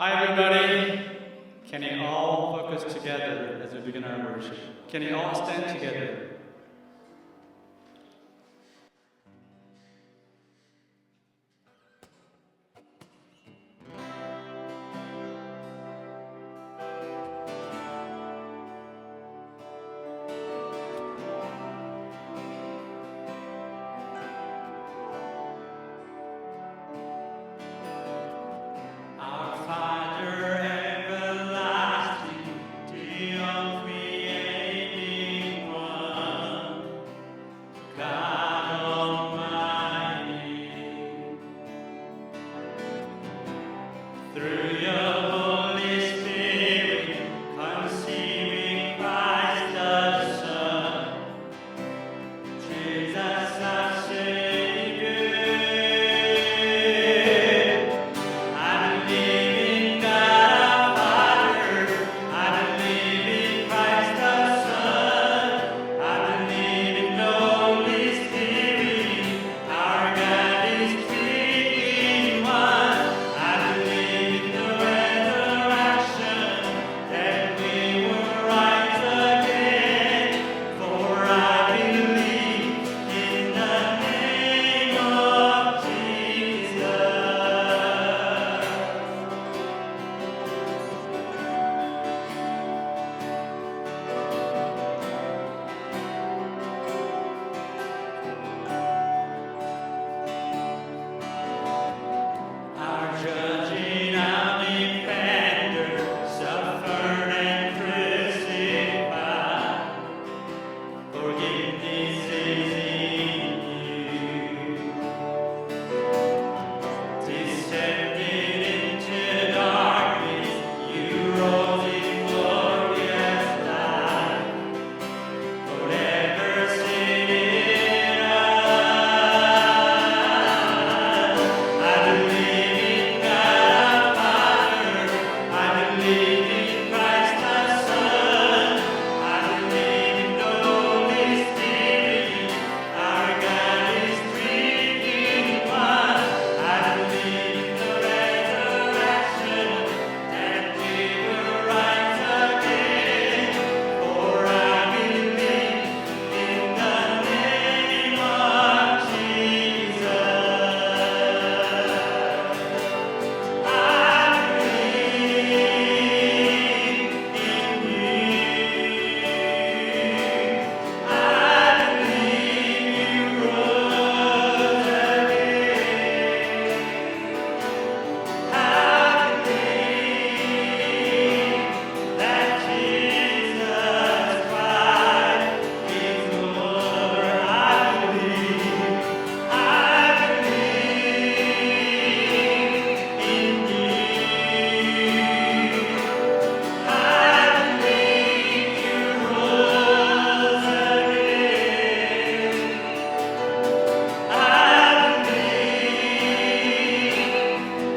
Hi, everybody. Can you all focus together as we begin our worship? Can you all stand together? Our Father everlasting, the uncreating one, God Almighty, through your Holy Spirit, conceiving Christ the Son, Jesus our Savior. I believe in God our Father. I believe in Christ the Son. I believe in the Holy Spirit. Our God is three in one. I believe in the resurrection, that we will rise again. For I believe in the name of Jesus. Our judging and defender, suffered and crucified. Forgiveness is in you. Descended into darkness, you rose in glorious light. Forever seated I believe in God our Father. I believe in Christ the Son. I believe in the Holy Spirit. Our God is three in one. I believe in the resurrection, that we will rise again. For I believe in the name of Jesus. I believe in you. I believe you rose again. I believe that Jesus Christ is Lord. I believe in you. I believe you rose again. I believe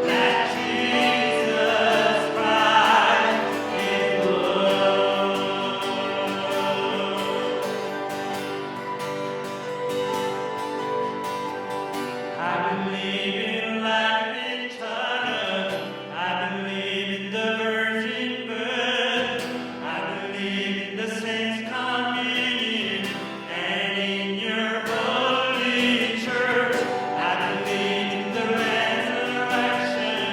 that Jesus Christ is Lord. I believe in life eternal. I believe in the virgin birth. I believe in the saints' communion and in your holy church. I believe in the resurrection,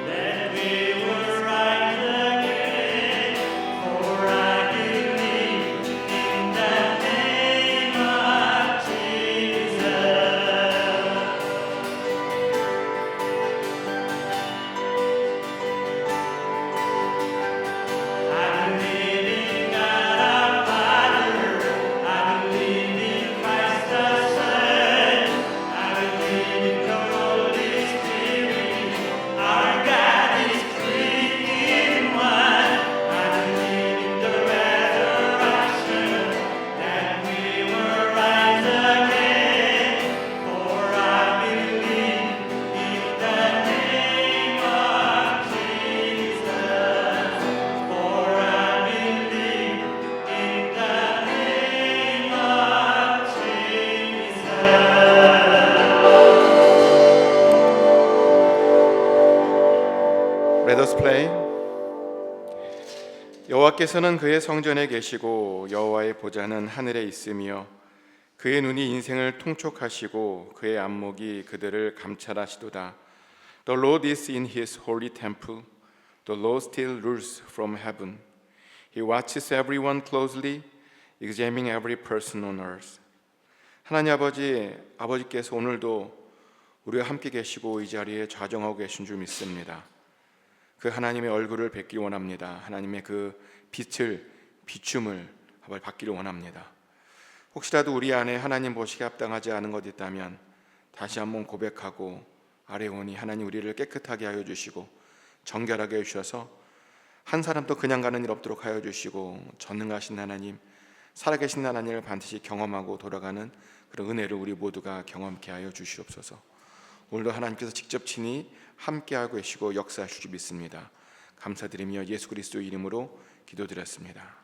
that we will rise again. For I believe in the name of Jesus. Let's play. 여호와께서는 그의 성전에 계시고 여호와의 보좌는 하늘에 있으며 그의 눈이 인생을 통촉하시고 그의 안목이 그들을 감찰하시도다. The Lord is in his holy temple. The Lord still rules from heaven. He watches everyone closely, examining every person on earth. 하나님 아버지께서 오늘도 우리와 함께 계시고 이 자리에 좌정하고 계신 줄 믿습니다. 그 하나님의 얼굴을 뵙기 원합니다. 하나님의 그 빛을, 비춤을 받기를 원합니다. 혹시라도 우리 안에 하나님 보시기에 합당하지 않은 것 있다면 다시 한번 고백하고 아뢰오니 하나님 우리를 깨끗하게 하여 주시고 정결하게 해주셔서 한 사람도 그냥 가는 일 없도록 하여 주시고 전능하신 하나님, 살아계신 하나님을 반드시 경험하고 돌아가는 그런 은혜를 우리 모두가 경험케 하여 주시옵소서. 오늘도 하나님께서 직접 친히 함께하고 계시고 역사하실 줄 믿습니다. 감사드리며 예수 그리스도 이름으로 기도드렸습니다.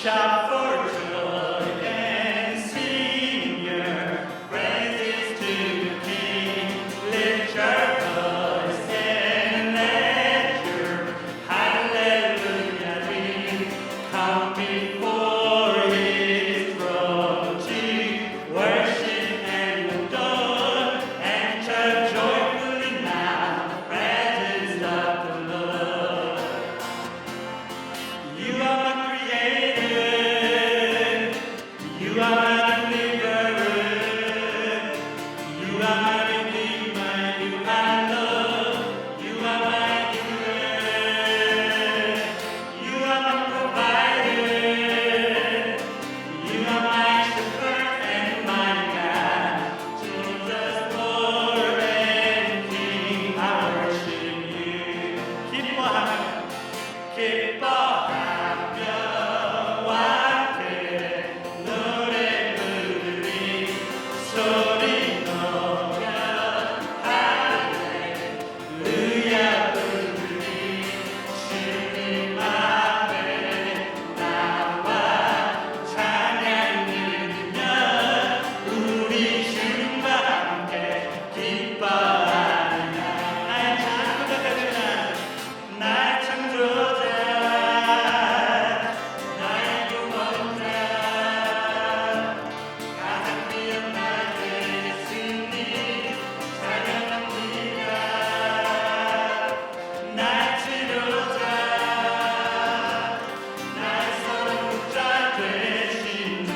Shout for joy and sing your praises. before His throne to worship and adore, enter joyfully now the presence of the Lord. You are my Creator, you are my Deliverer, you are my Redeemer, you are love, you are my healer, you are my provider, you are my shepherd and my God, Jesus, Lord and King, I worship you. 기뻐하며 함께 노래 부르리 소리 높여 할렐루야 부르리 주님 앞에 나와 찬양 드리며 우리 주님과 함께 기뻐하리라. 나의 창조자 되시는 나의 창조자 나의 구원자 가장 귀한 나의 예수님 찬양합니다. 나의 치료자 나의 소유자 되신 주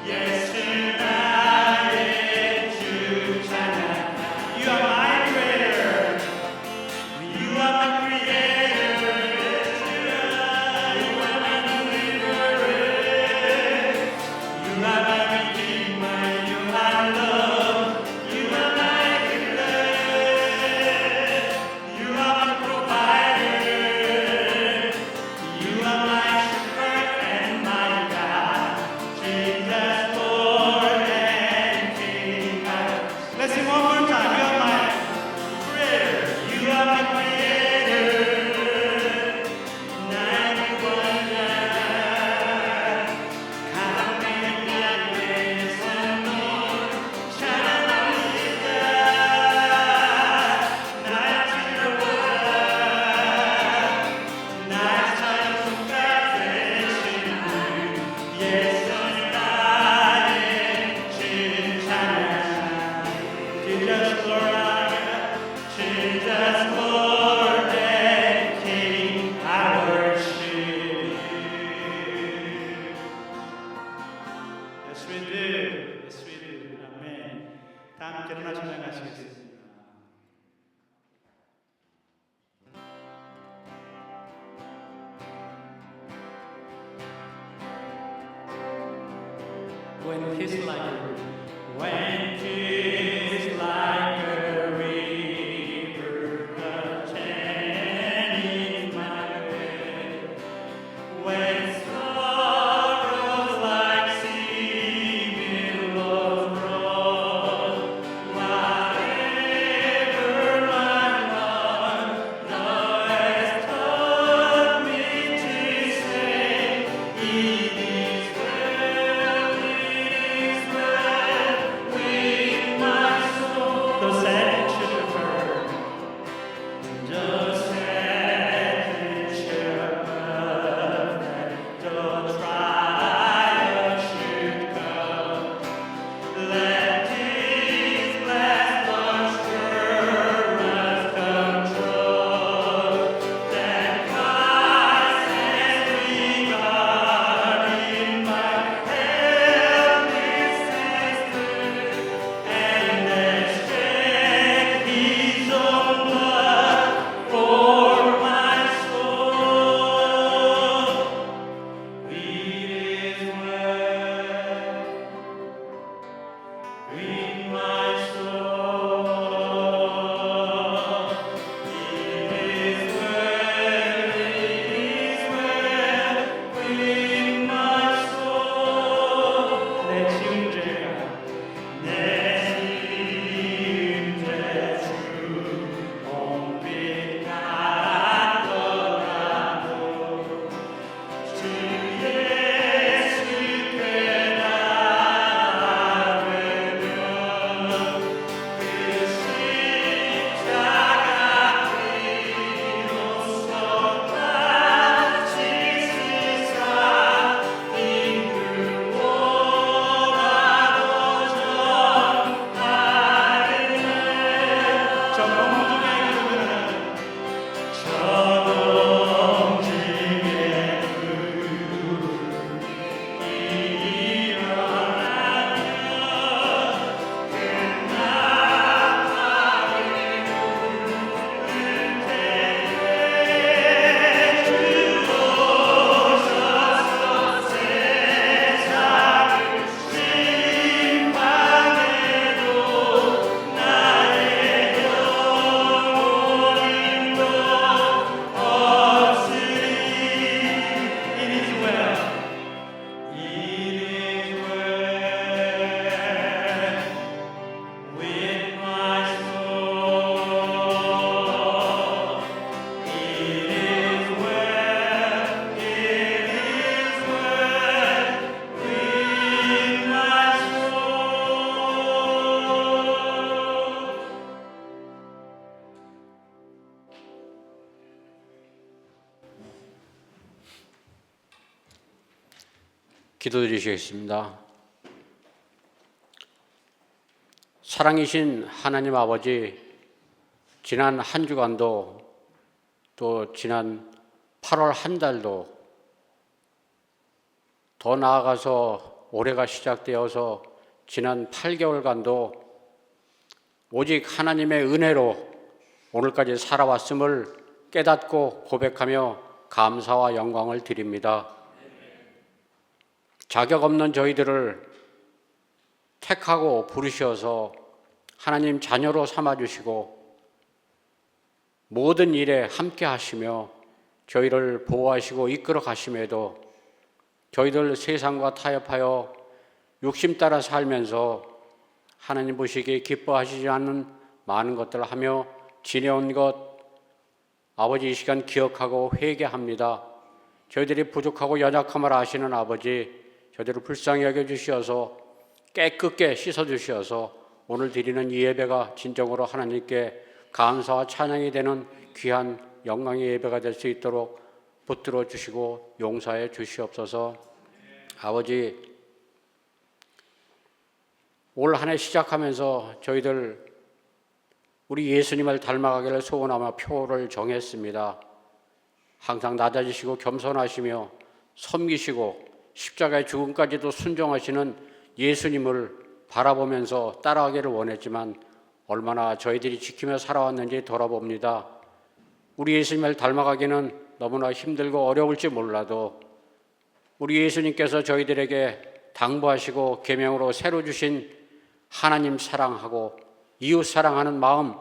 예수 나의 주 찬양. You are my creator, you are my creator, you are my deliverer, you are my redeemer, you are love, you are my healer, you are my provider, you are my shepherd and my God, Jesus, Lord and King. Let's sing one more time. You are my creator, you are my creator, 나의 구원자 가장 귀한 나의 예수님 찬양합니다. 나의 치료자 나의 찬송가 되신 주 예수 나의 주 찬양. Jesus, Lord, our God, Jesus, Lord and King, I worship you. Yes, we do. Yes, we do. Amen. 다 함께 일어나 찬양하시겠습니다. When peace like a river, when peace like a river attending my way, when sorrows like sea billows roll, whatever my Lord thou hast taught me to say, it is well with my soul. 기도드리시겠습니다. 사랑이신 하나님 아버지, 지난 한 주간도 또 지난 8월 한 달도 더 나아가서 올해가 시작되어서 지난 8개월간도 오직 하나님의 은혜로 오늘까지 살아왔음을 깨닫고 고백하며 감사와 영광을 드립니다. 자격 없는 저희들을 택하고 부르셔서 하나님 자녀로 삼아주시고 모든 일에 함께 하시며 저희를 보호하시고 이끌어 가심에도 저희들 세상과 타협하여 욕심 따라 살면서 하나님 보시기에 기뻐하시지 않는 많은 것들을 하며 지내온 것 아버지 이 시간 기억하고 회개합니다. 저희들이 부족하고 연약함을 아시는 아버지, 저희들을 불쌍히 여겨주시어서 깨끗게 씻어주시어서 오늘 드리는 이 예배가 진정으로 하나님께 감사와 찬양이 되는 귀한 영광의 예배가 될 수 있도록 붙들어 주시고 용서해 주시옵소서. 아버지, 올 한 해 시작하면서 저희들 우리 예수님을 닮아가기를 소원하며 표를 정했습니다. 항상 낮아지시고 겸손하시며 섬기시고 십자가의 죽음까지도 순종하시는 예수님을 바라보면서 따라가기를 원했지만 얼마나 저희들이 지키며 살아왔는지 돌아봅니다. 우리 예수님을 닮아가기는 너무나 힘들고 어려울지 몰라도 우리 예수님께서 저희들에게 당부하시고 계명으로 새로 주신 하나님 사랑하고 이웃 사랑하는 마음,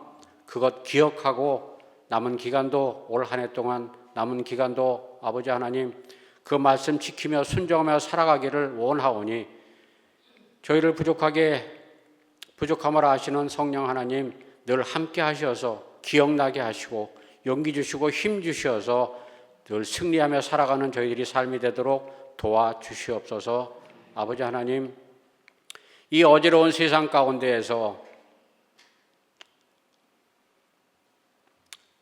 그것 기억하고 남은 기간도 올 한 해 동안 남은 기간도 아버지 하나님 그 말씀 지키며 순종하며 살아가기를 원하오니 저희를 부족함을 아시는 성령 하나님 늘 함께 하셔서 기억나게 하시고 용기 주시고 힘 주셔서 늘 승리하며 살아가는 저희들이 삶이 되도록 도와주시옵소서. 아버지 하나님, 이 어지러운 세상 가운데에서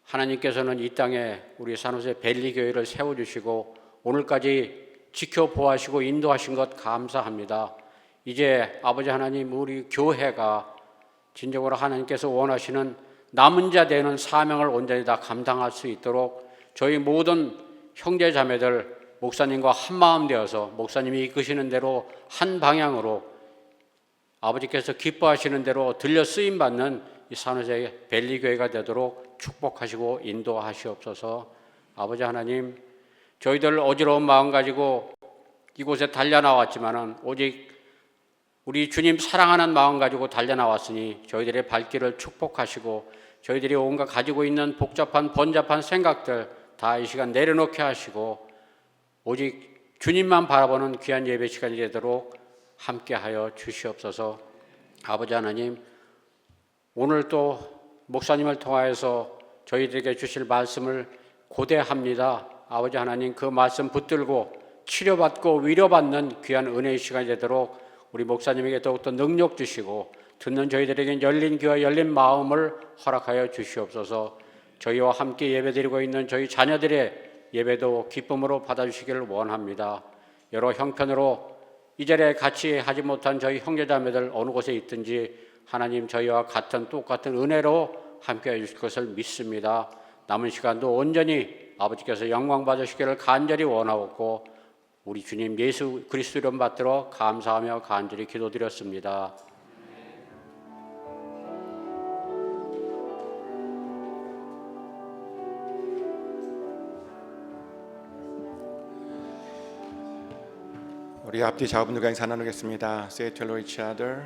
하나님께서는 이 땅에 우리 산호세 벨리 교회를 세워주시고 오늘까지 지켜보아하시고 인도하신 것 감사합니다. 이제 아버지 하나님, 우리 교회가 진정으로 하나님께서 원하시는 남은 자 되는 사명을 온전히 다 감당할 수 있도록 저희 모든 형제 자매들 목사님과 한마음 되어서 목사님이 이끄시는 대로 한 방향으로 아버지께서 기뻐하시는 대로 들려 쓰임 받는 이 산호세 벨리 교회가 되도록 축복하시고 인도하시옵소서. 아버지 하나님, 저희들 어지러운 마음 가지고 이곳에 달려나왔지만은 오직 우리 주님 사랑하는 마음 가지고 달려나왔으니 저희들의 발길을 축복하시고 저희들이 온갖 가지고 있는 복잡한 번잡한 생각들 다 이 시간 내려놓게 하시고 오직 주님만 바라보는 귀한 예배 시간이 되도록 함께하여 주시옵소서. 아버지 하나님, 오늘 또 목사님을 통하여서 저희들에게 주실 말씀을 고대합니다. 아버지 하나님, 그 말씀 붙들고 치료받고 위로받는 귀한 은혜의 시간이 되도록 우리 목사님에게 더욱더 능력 주시고 듣는 저희들에게 열린 귀와 열린 마음을 허락하여 주시옵소서. 저희와 함께 예배드리고 있는 저희 자녀들의 예배도 기쁨으로 받아주시기를 원합니다. 여러 형편으로 이 자리에 같이 하지 못한 저희 형제자매들 어느 곳에 있든지 하나님 저희와 같은 똑같은 은혜로 함께해 주실 것을 믿습니다. 남은 시간도 온전히 아버지께서 영광 받으시기를 간절히 원하옵고 우리 주님 예수 그리스도 이름 받들어 감사하며 간절히 기도드렸습니다. 우리 앞뒤 자분들과 인사 나누겠습니다. Say to each other.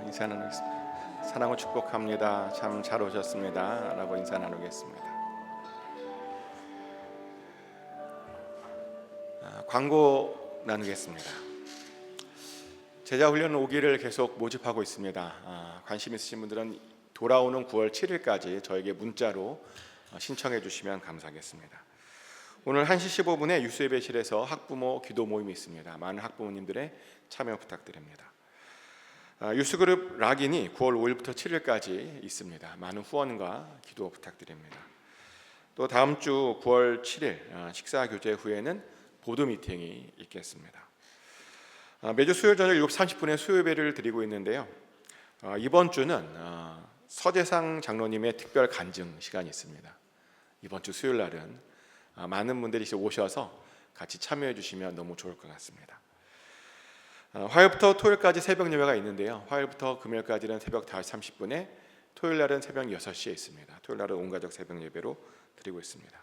인사 나누겠습니다. 사랑을 축복합니다. 참 잘 오셨습니다. 라고 인사 나누겠습니다. 광고 나누겠습니다. 제자훈련 5기를 계속 모집하고 있습니다. 관심 있으신 분들은 돌아오는 9월 7일까지 저에게 문자로 신청해 주시면 감사하겠습니다. 오늘 1시 15분에 유수예배실에서 학부모 기도 모임이 있습니다. 많은 학부모님들의 참여 부탁드립니다. 유스그룹 락인이 9월 5일부터 7일까지 있습니다. 많은 후원과 기도 부탁드립니다. 또 다음 주 9월 7일 식사 교제 후에는 보드 미팅이 있겠습니다. 매주 수요일 저녁 7시 30분에 수요 예배를 드리고 있는데요. 이번 주는 서재상 장로님의 특별 간증 시간이 있습니다. 이번 주 수요일 날은 많은 분들이 오셔서 같이 참여해 주시면 너무 좋을 것 같습니다. 화요일부터 토요일까지 새벽 예배가 있는데요. 화요일부터 금요일까지는 새벽 5시 30분에, 토요일 날은 새벽 6시에 있습니다. 토요일 날은 온가족 새벽 예배로 드리고 있습니다.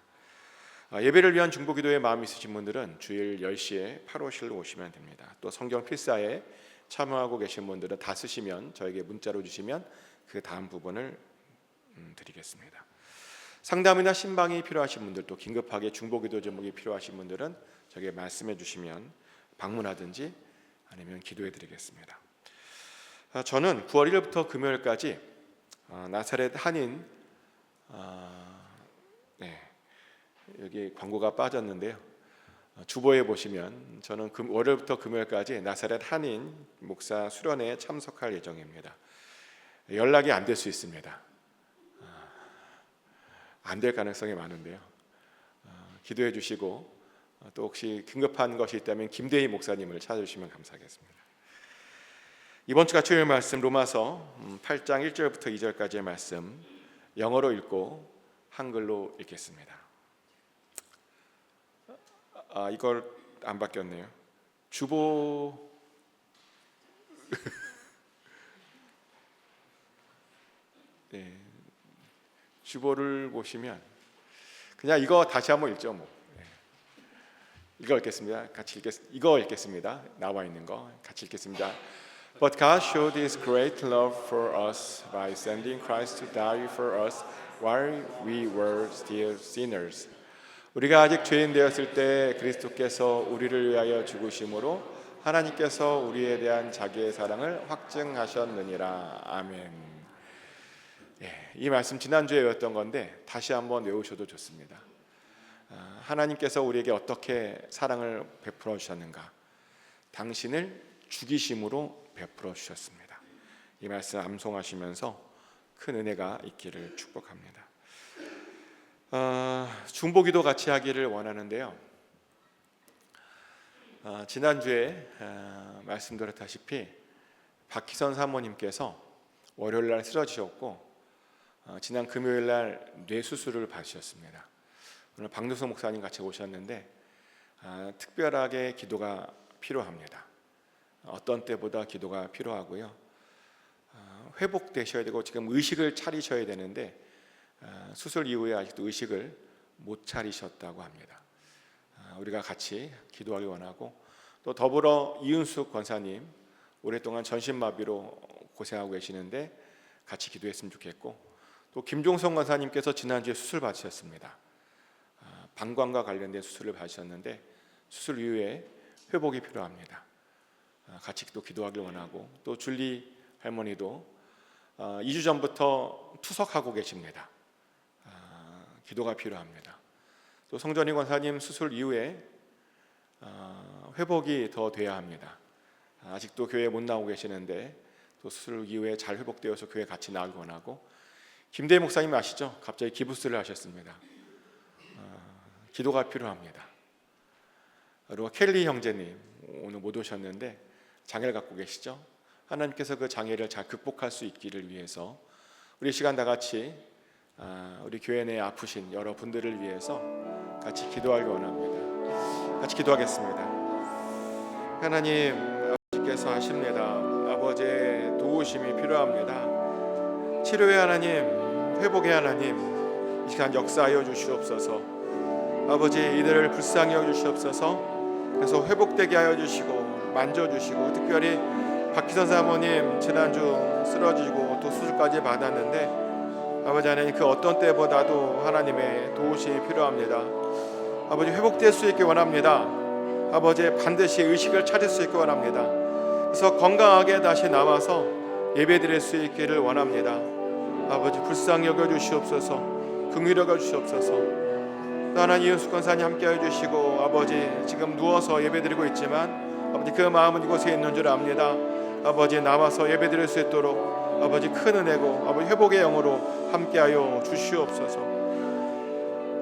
예배를 위한 중보기도에 마음 있으신 분들은 주일 10시에 8호실로 오시면 됩니다. 또 성경 필사에 참여하고 계신 분들은 다 쓰시면 저에게 문자로 주시면 그 다음 부분을 드리겠습니다. 상담이나 신방이 필요하신 분들, 또 긴급하게 중보기도 제목이 필요하신 분들은 저에게 말씀해 주시면 방문하든지 아니면 기도해 드리겠습니다. 저는 9월 1일부터 금요일까지 나사렛 한인 여기 광고가 빠졌는데요. 주보에 보시면 저는 월요일부터 금요일까지 나사렛 한인 목사 수련회에 참석할 예정입니다. 연락이 안 될 수 있습니다. 안 될 가능성이 많은데요. 기도해 주시고 또 혹시 긴급한 것이 있다면 김대희 목사님을 찾아주시면 감사하겠습니다. 이번 주 같이 말씀 로마서 8장 1절부터 2절까지의 말씀 영어로 읽고 한글로 읽겠습니다. 이걸 안 바뀌었네요. 주보 네, 주보를 보시면 그냥 이거 다시 한번 읽죠 뭐. 이거 읽겠습니다. 이거 읽겠습니다. 나와 있는 거 같이 읽겠습니다. But God showed His great love for us by sending Christ to die for us while we were still sinners. 우리가 아직 죄인 되었을 때 그리스도께서 우리를 위하여 죽으심으로 하나님께서 우리에 대한 자기의 사랑을 확증하셨느니라. 아멘. 이 말씀 지난주에 외웠던 건데 다시 한번 외우셔도 좋습니다. 하나님께서 우리에게 어떻게 사랑을 베풀어 주셨는가? 당신을 죽이심으로 베풀어 주셨습니다. 이 말씀 암송하시면서 큰 은혜가 있기를 축복합니다. 중보기도 같이 하기를 원하는데요. 지난주에 말씀드렸다시피 박희선 사모님께서 월요일날 쓰러지셨고 지난 금요일날 뇌수술을 받으셨습니다. 오늘 박누수 목사님 같이 오셨는데 특별하게 기도가 필요합니다. 어떤 때보다 기도가 필요하고요. 회복되셔야 되고 지금 의식을 차리셔야 되는데 수술 이후에 아직도 의식을 못 차리셨다고 합니다. 우리가 같이 기도하기 원하고 또 더불어 이은숙 권사님 오랫동안 전신마비로 고생하고 계시는데 같이 기도했으면 좋겠고 또 김종성 권사님께서 지난주에 수술 받으셨습니다. 방광과 관련된 수술을 받으셨는데 수술 이후에 회복이 필요합니다. 같이 또 기도하길 원하고 또 줄리 할머니도 2주 전부터 투석하고 계십니다. 기도가 필요합니다. 또 성전희 권사님 수술 이후에 회복이 더 돼야 합니다. 아직도 교회에 못 나오고 계시는데 또 수술 이후에 잘 회복되어서 교회에 같이 나오길 원하고 김대희 목사님 아시죠? 갑자기 기부스를 하셨습니다. 기도가 필요합니다. 그리고 켈리 형제님 오늘 못 오셨는데 장애를 갖고 계시죠? 하나님께서 그 장애를 잘 극복할 수 있기를 위해서 우리 시간 다 같이 우리 교회 내에 아프신 여러분들을 위해서 같이 기도하기 원합니다. 같이 기도하겠습니다. 하나님 아버지께서 하십니다. 아버지의 도우심이 필요합니다. 치료의 하나님, 회복의 하나님, 이 시간 역사하여 주시옵소서. 아버지 이들을 불쌍히 여주시옵소서. 그래서 회복되게 하여 주시고 만져주시고 특별히 박희선 사모님 지난주 쓰러지고 또 수술까지 받았는데 아버지 하나님 그 어떤 때보다도 하나님의 도우심이 필요합니다. 아버지 회복될 수 있게 원합니다. 아버지 반드시 의식을 찾을 수 있게 원합니다. 그래서 건강하게 다시 나와서 예배드릴 수 있기를 원합니다. 아버지 불쌍히 여겨주시옵소서. 긍휼히 여겨주시옵소서. 또 하나님 이은숙 권사님 함께 해주시고 아버지 지금 누워서 예배드리고 있지만 아버지 그 마음은 이곳에 있는 줄 압니다. 아버지 나와서 예배드릴 수 있도록 아버지 큰 은혜고 아버지 회복의 영으로 함께하여 주시옵소서.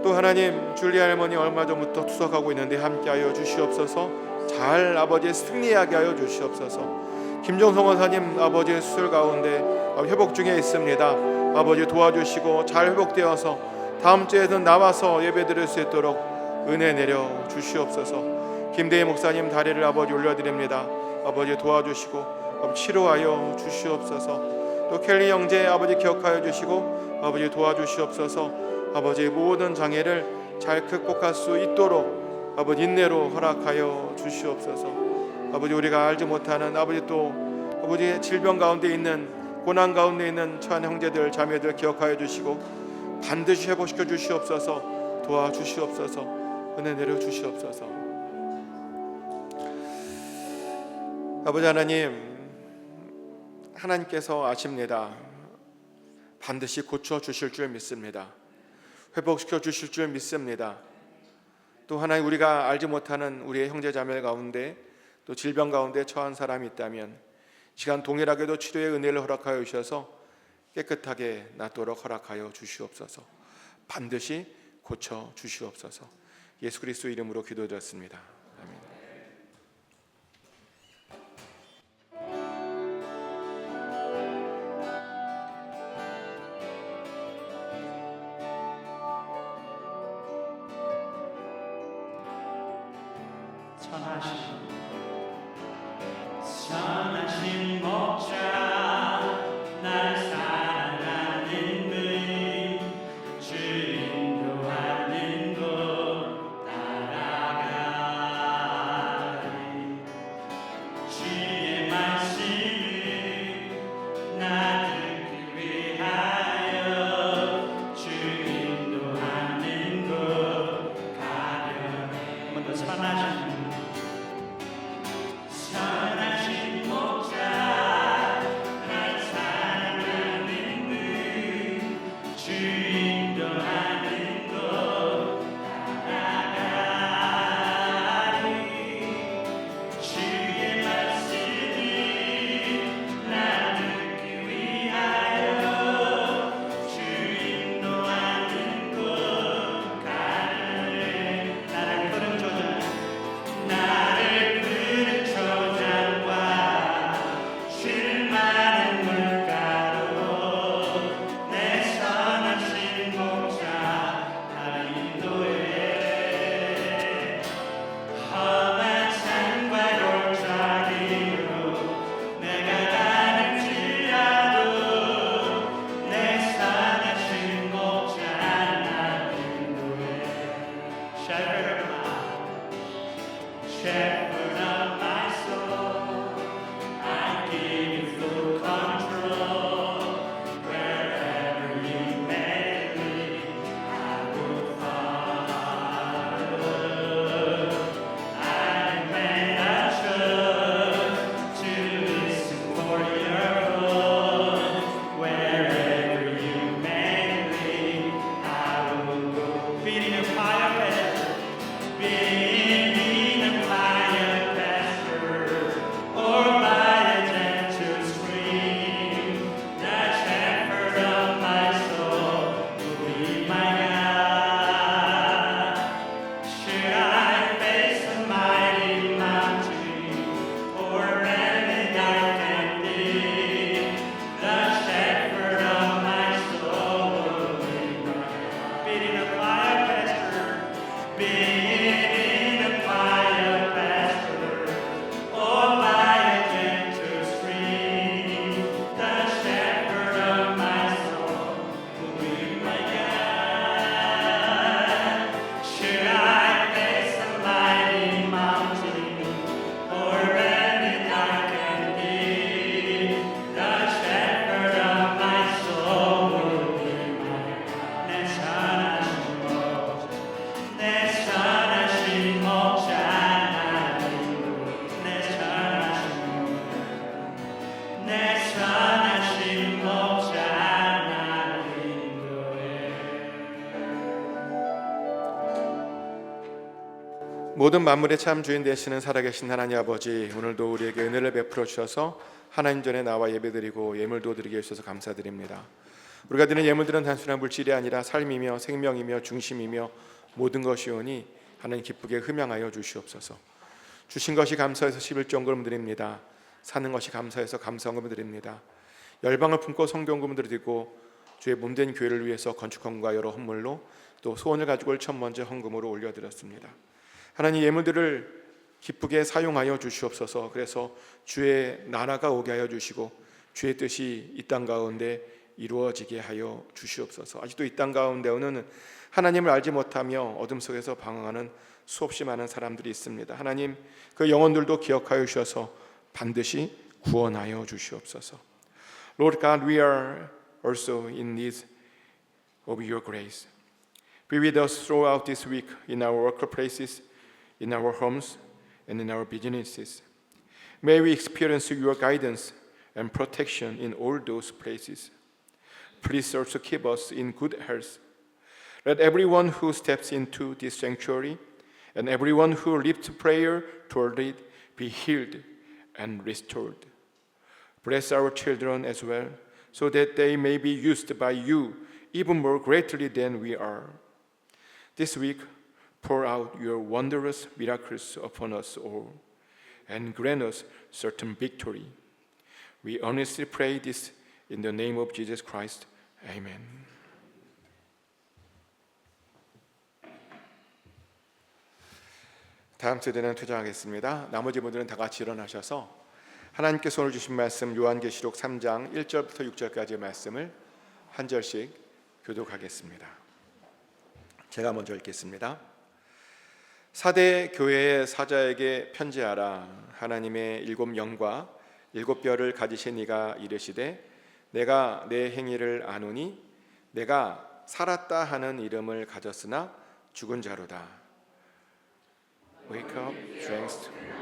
또 하나님 줄리 할머니 얼마 전부터 투석하고 있는데 함께하여 주시옵소서. 잘 아버지 승리하게 하여 주시옵소서. 김종성 원사님 아버지의 수술 가운데 회복 중에 있습니다. 아버지 도와주시고 잘 회복되어서 다음 주에는 나와서 예배드릴 수 있도록 은혜 내려 주시옵소서. 김대희 목사님 다리를 아버지 올려드립니다. 아버지 도와주시고 치료하여 주시옵소서. 또 켈리 형제 아버지 기억하여 주시고 아버지 도와주시옵소서. 아버지 모든 장애를 잘 극복할 수 있도록 아버지 인내로 허락하여 주시옵소서. 아버지 우리가 알지 못하는 아버지 또 아버지 질병 가운데 있는 고난 가운데 있는 처한 형제들 자매들 기억하여 주시고 반드시 회복시켜 주시옵소서. 도와주시옵소서. 은혜 내려 주시옵소서. 아버지 하나님께서 아십니다. 반드시 고쳐 주실 줄 믿습니다. 회복시켜 주실 줄 믿습니다. 또 하나님 우리가 알지 못하는 우리의 형제 자매 가운데 또 질병 가운데 처한 사람이 있다면 시간 동일하게도 치료의 은혜를 허락하여 주셔서 깨끗하게 낫도록 허락하여 주시옵소서. 반드시 고쳐 주시옵소서. 예수 그리스도 이름으로 기도드렸습니다. 아멘. 선하신 목자 날 사랑하는 분 주 인도하는 곳 따라가리 주의 말씀을 나 듣기 위하여 주 인도하는 곳 가려네. 한번 더 선하신 선하신 목자 날 사랑하는 분 주 인도하는 곳 따라가리 주의 말씀을 나 듣기 위하여 주 인도하는 곳 가려네. 나를 푸른 조장 나를 푸른 초장과 쉴 많은 물가로 내 선하신 목자 나를 인도해. 험한 산과 골짜기로 내가 가는지라도 내 선하신 목자 나를 인도해. Shepherd of my soul, I give you full control. Wherever you may lead, I will follow. I made a choice to listen for your voice. Wherever you may lead, I will go. Feeding a fire pasture, being in a quiet pasture, or by a gentle stream. The shepherd of my soul will be my God. Should I face a mighty mountain, or any dark and deep, the shepherd of my soul will be my God. Being in a quiet pasture, being in a quiet pasture, or by a gentle stream, the shepherd of my soul will be my God. Should I face a mighty mountain, or any dark and deep, the shepherd of my soul will be my God. 내 선하신 목자, 내 선하신 목자 나를 인도해. 내 선하신 목자 나를 인도해. 모든 만물의 참 주인 되시는 살아계신 하나님 아버지, 오늘도 우리에게 은혜를 베풀어 주셔서 하나님 전에 나와 예배드리고 예물도 드리게 해주셔서 감사드립니다. 우리가 드리는 예물들은 단순한 물질이 아니라 삶이며 생명이며 중심이며 모든 것이오니 하나님 기쁘게 흠양하여 주시옵소서. 주신 것이 감사해서 11조원금 드립니다. 사는 것이 감사해서 감사원금 드립니다. 열방을 품고 성경금을 드리고 주의 몸된 교회를 위해서 건축헌금과 여러 헌물로 또 소원을 가지고 올 첫 번째 헌금으로 올려드렸습니다. 하나님, 예물들을 기쁘게 사용하여 주시옵소서. 그래서 주의 나라가 오게 하여 주시고 주의 뜻이 이 땅 가운데 이루어지게 하여 주시옵소서. 아직도 이 땅 가운데는 하나님을 알지 못하며 어둠 속에서 방황하는 수없이 많은 사람들이 있습니다. 하나님, 그 영혼들도 기억하여 주셔서 반드시 구원하여 주시옵소서. Lord God, we are also in need of your grace. Be with us throughout this week in our workplaces, in our homes, and in our businesses. May we experience your guidance and protection in all those places. Please also keep us in good health. Let everyone who steps into this sanctuary and everyone who lifts prayer toward it be healed and restored. Bless our children as well, so that they may be used by you even more greatly than we are. This week, pour out your wondrous miracles upon us all, and grant us certain victory. We earnestly pray this in the name of Jesus Christ. Amen. 다음 세대는 퇴장하겠습니다. 나머지 분들은 다 같이 일어나셔서 하나님께서 오늘 주신 말씀 요한계시록 3장 1절부터 6절까지의 말씀을 한 절씩 교독하겠습니다. 제가 먼저 읽겠습니다. 사대 교회의 사자에게 편지하라. 하나님의 7 영과 7 뼈를 가지신 이가 이르시되 내가 내 행위를 아노니 내가 살았다 하는 이름을 가졌으나 죽은 자로다. Wake up, drink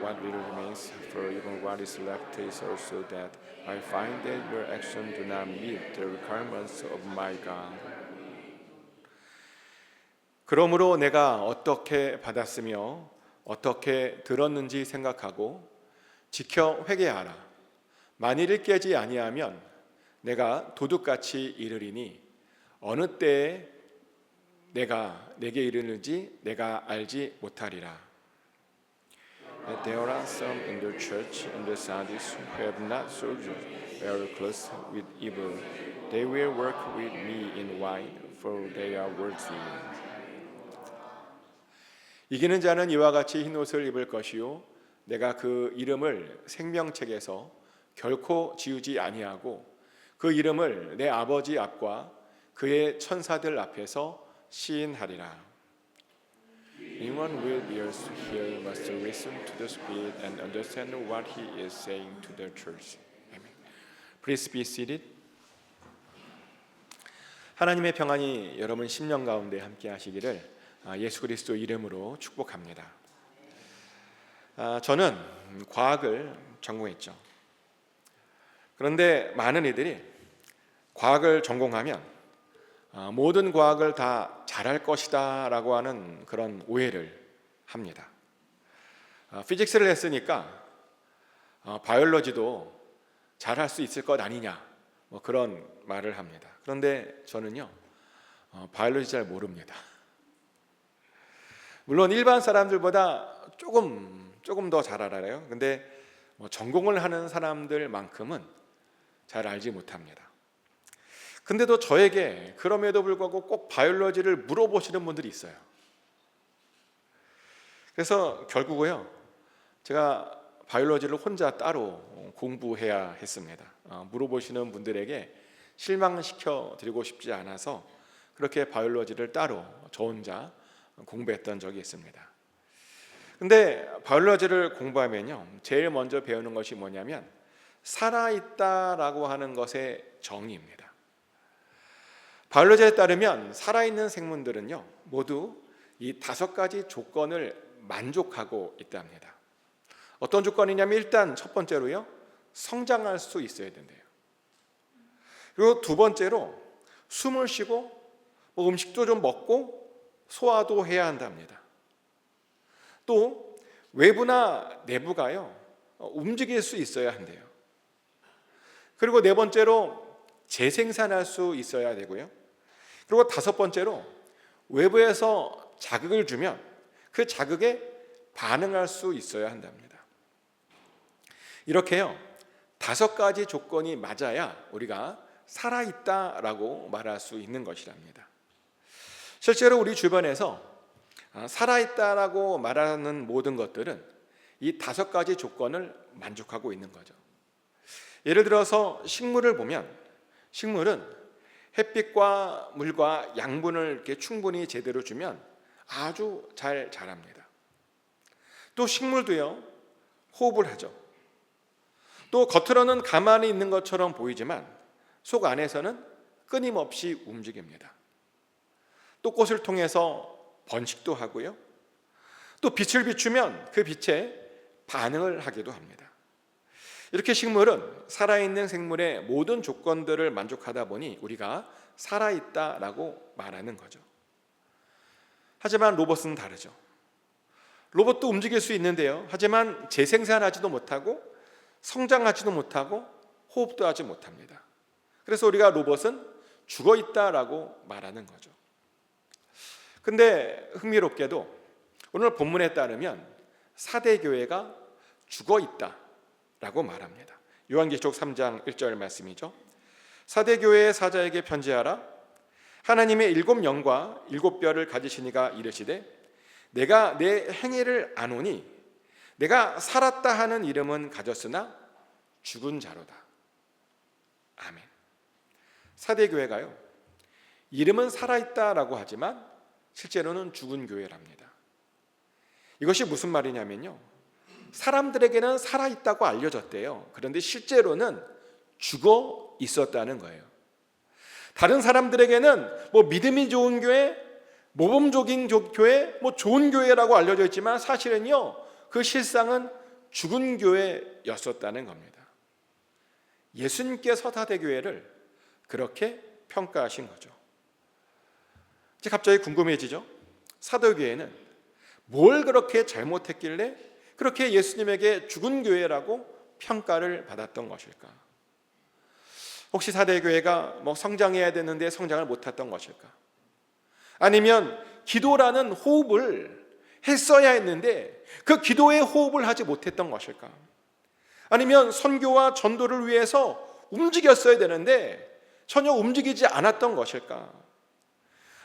what little remains, for even what is left is also dead. I find that your actions do not meet the requirements of my God. 그러므로 내가 어떻게 받았으며 어떻게 들었는지 생각하고 지켜 회개하라. 만일 깨지 아니하면 내가 도둑같이 이르리니 어느 때에 내게 이르는지 내가 알지 못하리라. There are some in the church in the Sardis who have not sold their clothes with evil. They will work with me in wine, for they are worthy. 이기는 자는 이와 같이 흰 옷을 입을 것이요 내가 그 이름을 생명책에서 결코 지우지 아니하고 그 이름을 내 아버지 앞과 그의 천사들 앞에서 시인하리라. Anyone will be able to hear must listen to the Spirit and understand what He is saying to the church. Amen. Please be seated. 하나님의 평안이 여러분 심령 가운데 함께 하시기를 예수 그리스도 이름으로 축복합니다. 저는 과학을 전공했죠. 그런데 많은 이들이 과학을 전공하면 모든 과학을 다 잘할 것이다 라고 하는 그런 오해를 합니다. 피직스를 했으니까 바이올로지도 잘할 수 있을 것 아니냐 그런 말을 합니다. 그런데 저는요 바이올로지 잘 모릅니다. 물론 일반 사람들보다 조금 더 잘 알아요. 근데 전공을 하는 사람들만큼은 잘 알지 못합니다. 근데도 저에게 그럼에도 불구하고 꼭 바이올로지를 물어보시는 분들이 있어요. 그래서 결국은요 제가 바이올로지를 혼자 따로 공부해야 했습니다. 물어보시는 분들에게 실망시켜 드리고 싶지 않아서 그렇게 바이올로지를 따로 저 혼자 공부했던 적이 있습니다. 근데 바이올로지를 공부하면요 제일 먼저 배우는 것이 뭐냐면 살아있다라고 하는 것의 정의입니다. 바이올로지에 따르면 살아있는 생물들은요 모두 이 5가지 조건을 만족하고 있답니다. 어떤 조건이냐면 일단 첫 번째로요 성장할 수 있어야 된대요. 그리고 두 번째로 숨을 쉬고 음식도 좀 먹고 소화도 해야 한답니다. 또 외부나 내부가요 움직일 수 있어야 한대요. 그리고 네 번째로 재생산할 수 있어야 되고요. 그리고 5번째로 외부에서 자극을 주면 그 자극에 반응할 수 있어야 한답니다. 이렇게요, 5가지 조건이 맞아야 우리가 살아있다라고 말할 수 있는 것이랍니다. 실제로 우리 주변에서 살아있다라고 말하는 모든 것들은 이 5가지 조건을 만족하고 있는 거죠. 예를 들어서 식물을 보면, 식물은 햇빛과 물과 양분을 이렇게 충분히 제대로 주면 아주 잘 자랍니다. 또 식물도요, 호흡을 하죠. 또 겉으로는 가만히 있는 것처럼 보이지만 속 안에서는 끊임없이 움직입니다. 또 꽃을 통해서 번식도 하고요, 또 빛을 비추면 그 빛에 반응을 하기도 합니다. 이렇게 식물은 살아있는 생물의 모든 조건들을 만족하다 보니 우리가 살아있다라고 말하는 거죠. 하지만 로봇은 다르죠. 로봇도 움직일 수 있는데요, 하지만 재생산하지도 못하고 성장하지도 못하고 호흡도 하지 못합니다. 그래서 우리가 로봇은 죽어있다라고 말하는 거죠. 근데 흥미롭게도 오늘 본문에 따르면 사대교회가 죽어있다라고 말합니다. 요한계시록 3장 1절 말씀이죠. 사대교회의 사자에게 편지하라. 하나님의 7 영과 7 뼈를 가지신 이가 이르시되 내가 내 행위를 아노니 내가 살았다 하는 이름은 가졌으나 죽은 자로다. 아멘. 사대교회가요, 이름은 살아있다라고 하지만 실제로는 죽은 교회랍니다. 이것이 무슨 말이냐면요, 사람들에게는 살아있다고 알려졌대요. 그런데 실제로는 죽어 있었다는 거예요. 다른 사람들에게는 믿음이 좋은 교회, 모범적인 교회, 좋은 교회라고 알려져 있지만 사실은요, 그 실상은 죽은 교회였었다는 겁니다. 예수님께서 사대교회를 그렇게 평가하신 거죠. 이제 갑자기 궁금해지죠. 사도교회는 뭘 그렇게 잘못했길래 그렇게 예수님에게 죽은 교회라고 평가를 받았던 것일까? 혹시 사대교회가 성장해야 되는데 성장을 못했던 것일까? 아니면 기도라는 호흡을 했어야 했는데 그 기도의 호흡을 하지 못했던 것일까? 아니면 선교와 전도를 위해서 움직였어야 되는데 전혀 움직이지 않았던 것일까?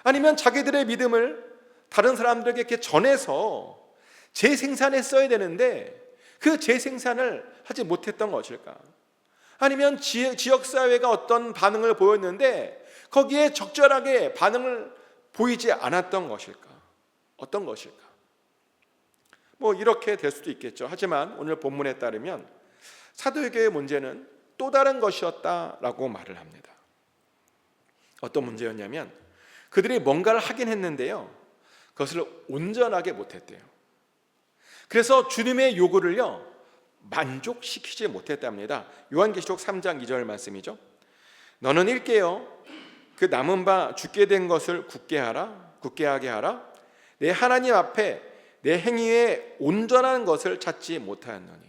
아니면 자기들의 믿음을 다른 사람들에게 이렇게 전해서 재생산했어야 되는데 그 재생산을 하지 못했던 것일까? 아니면 지역사회가 어떤 반응을 보였는데 거기에 적절하게 반응을 보이지 않았던 것일까? 어떤 것일까? 이렇게 될 수도 있겠죠. 하지만 오늘 본문에 따르면 사도교회의 문제는 또 다른 것이었다라고 말을 합니다. 어떤 문제였냐면 그들이 뭔가를 하긴 했는데요, 그것을 온전하게 못했대요. 그래서 주님의 요구를요 만족시키지 못했답니다. 요한계시록 3장 2절 말씀이죠. 너는 일깨어 그 남은 바 죽게 된 것을 굳게 하게 하라. 내 하나님 앞에 내 행위에 온전한 것을 찾지 못하였노니.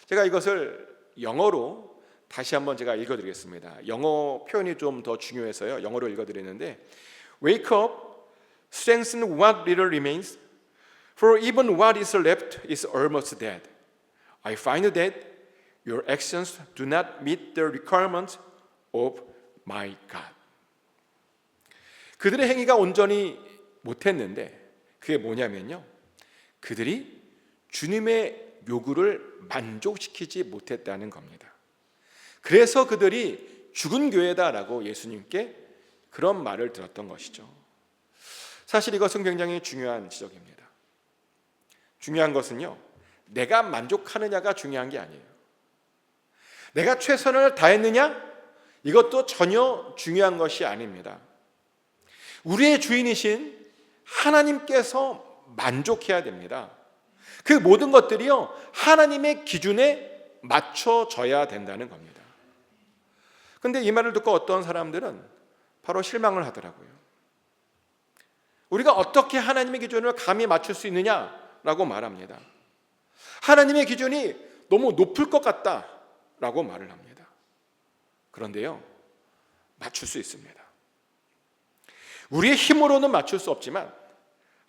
제가 이것을 영어로 다시 한번 제가 읽어드리겠습니다. 영어 표현이 좀 더 중요해서요, 영어로 읽어드리는데, Wake up, strengthen what little remains, for even what is left is almost dead. I find that your actions do not meet the requirements of my God. 그들의 행위가 온전히 못했는데 그게 뭐냐면요, 그들이 주님의 요구를 만족시키지 못했다는 겁니다. 그래서 그들이 죽은 교회다라고 예수님께 그런 말을 들었던 것이죠. 사실 이것은 굉장히 중요한 지적입니다. 중요한 것은요, 내가 만족하느냐가 중요한 게 아니에요. 내가 최선을 다했느냐? 이것도 전혀 중요한 것이 아닙니다. 우리의 주인이신 하나님께서 만족해야 됩니다. 그 모든 것들이요 하나님의 기준에 맞춰져야 된다는 겁니다. 근데 이 말을 듣고 어떤 사람들은 바로 실망을 하더라고요. 우리가 어떻게 하나님의 기준을 감히 맞출 수 있느냐라고 말합니다. 하나님의 기준이 너무 높을 것 같다라고 말을 합니다. 그런데요, 맞출 수 있습니다. 우리의 힘으로는 맞출 수 없지만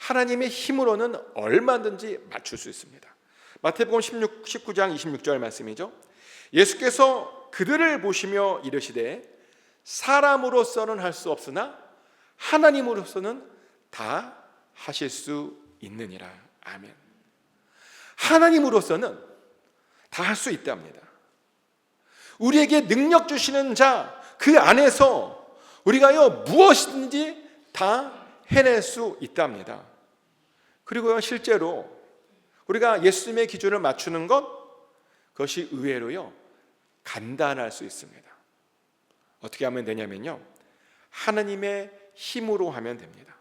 하나님의 힘으로는 얼마든지 맞출 수 있습니다. 마태복음 19장 26절 말씀이죠. 예수께서 그들을 보시며 이르시되 사람으로서는 할 수 없으나 하나님으로서는 다 하실 수 있느니라. 아멘. 하나님으로서는 다 할 수 있답니다. 우리에게 능력 주시는 자, 그 안에서 우리가요 무엇이든지 다 해낼 수 있답니다. 그리고요 실제로 우리가 예수님의 기준을 맞추는 것, 그것이 의외로요 간단할 수 있습니다. 어떻게 하면 되냐면요, 하나님의 힘으로 하면 됩니다.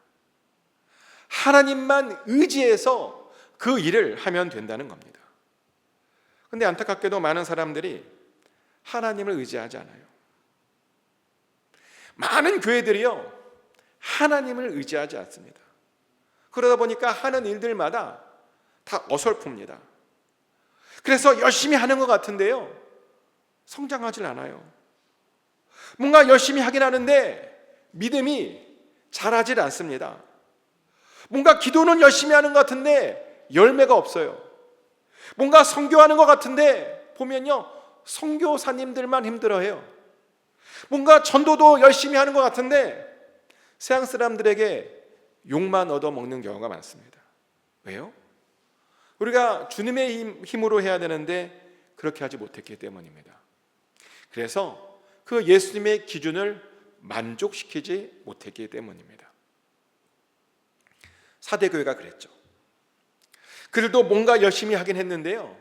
하나님만 의지해서 그 일을 하면 된다는 겁니다. 그런데 안타깝게도 많은 사람들이 하나님을 의지하지 않아요. 많은 교회들이요 하나님을 의지하지 않습니다. 그러다 보니까 하는 일들마다 다 어설픕니다. 그래서 열심히 하는 것 같은데요 성장하질 않아요. 뭔가 열심히 하긴 하는데 믿음이 자라질 않습니다. 뭔가 기도는 열심히 하는 것 같은데 열매가 없어요. 뭔가 선교하는 것 같은데 보면요 선교사님들만 힘들어해요. 뭔가 전도도 열심히 하는 것 같은데 세상 사람들에게 욕만 얻어먹는 경우가 많습니다. 왜요? 우리가 주님의 힘으로 해야 되는데 그렇게 하지 못했기 때문입니다. 그래서 그 예수님의 기준을 만족시키지 못했기 때문입니다. 사대교회가 그랬죠. 그들도 뭔가 열심히 하긴 했는데요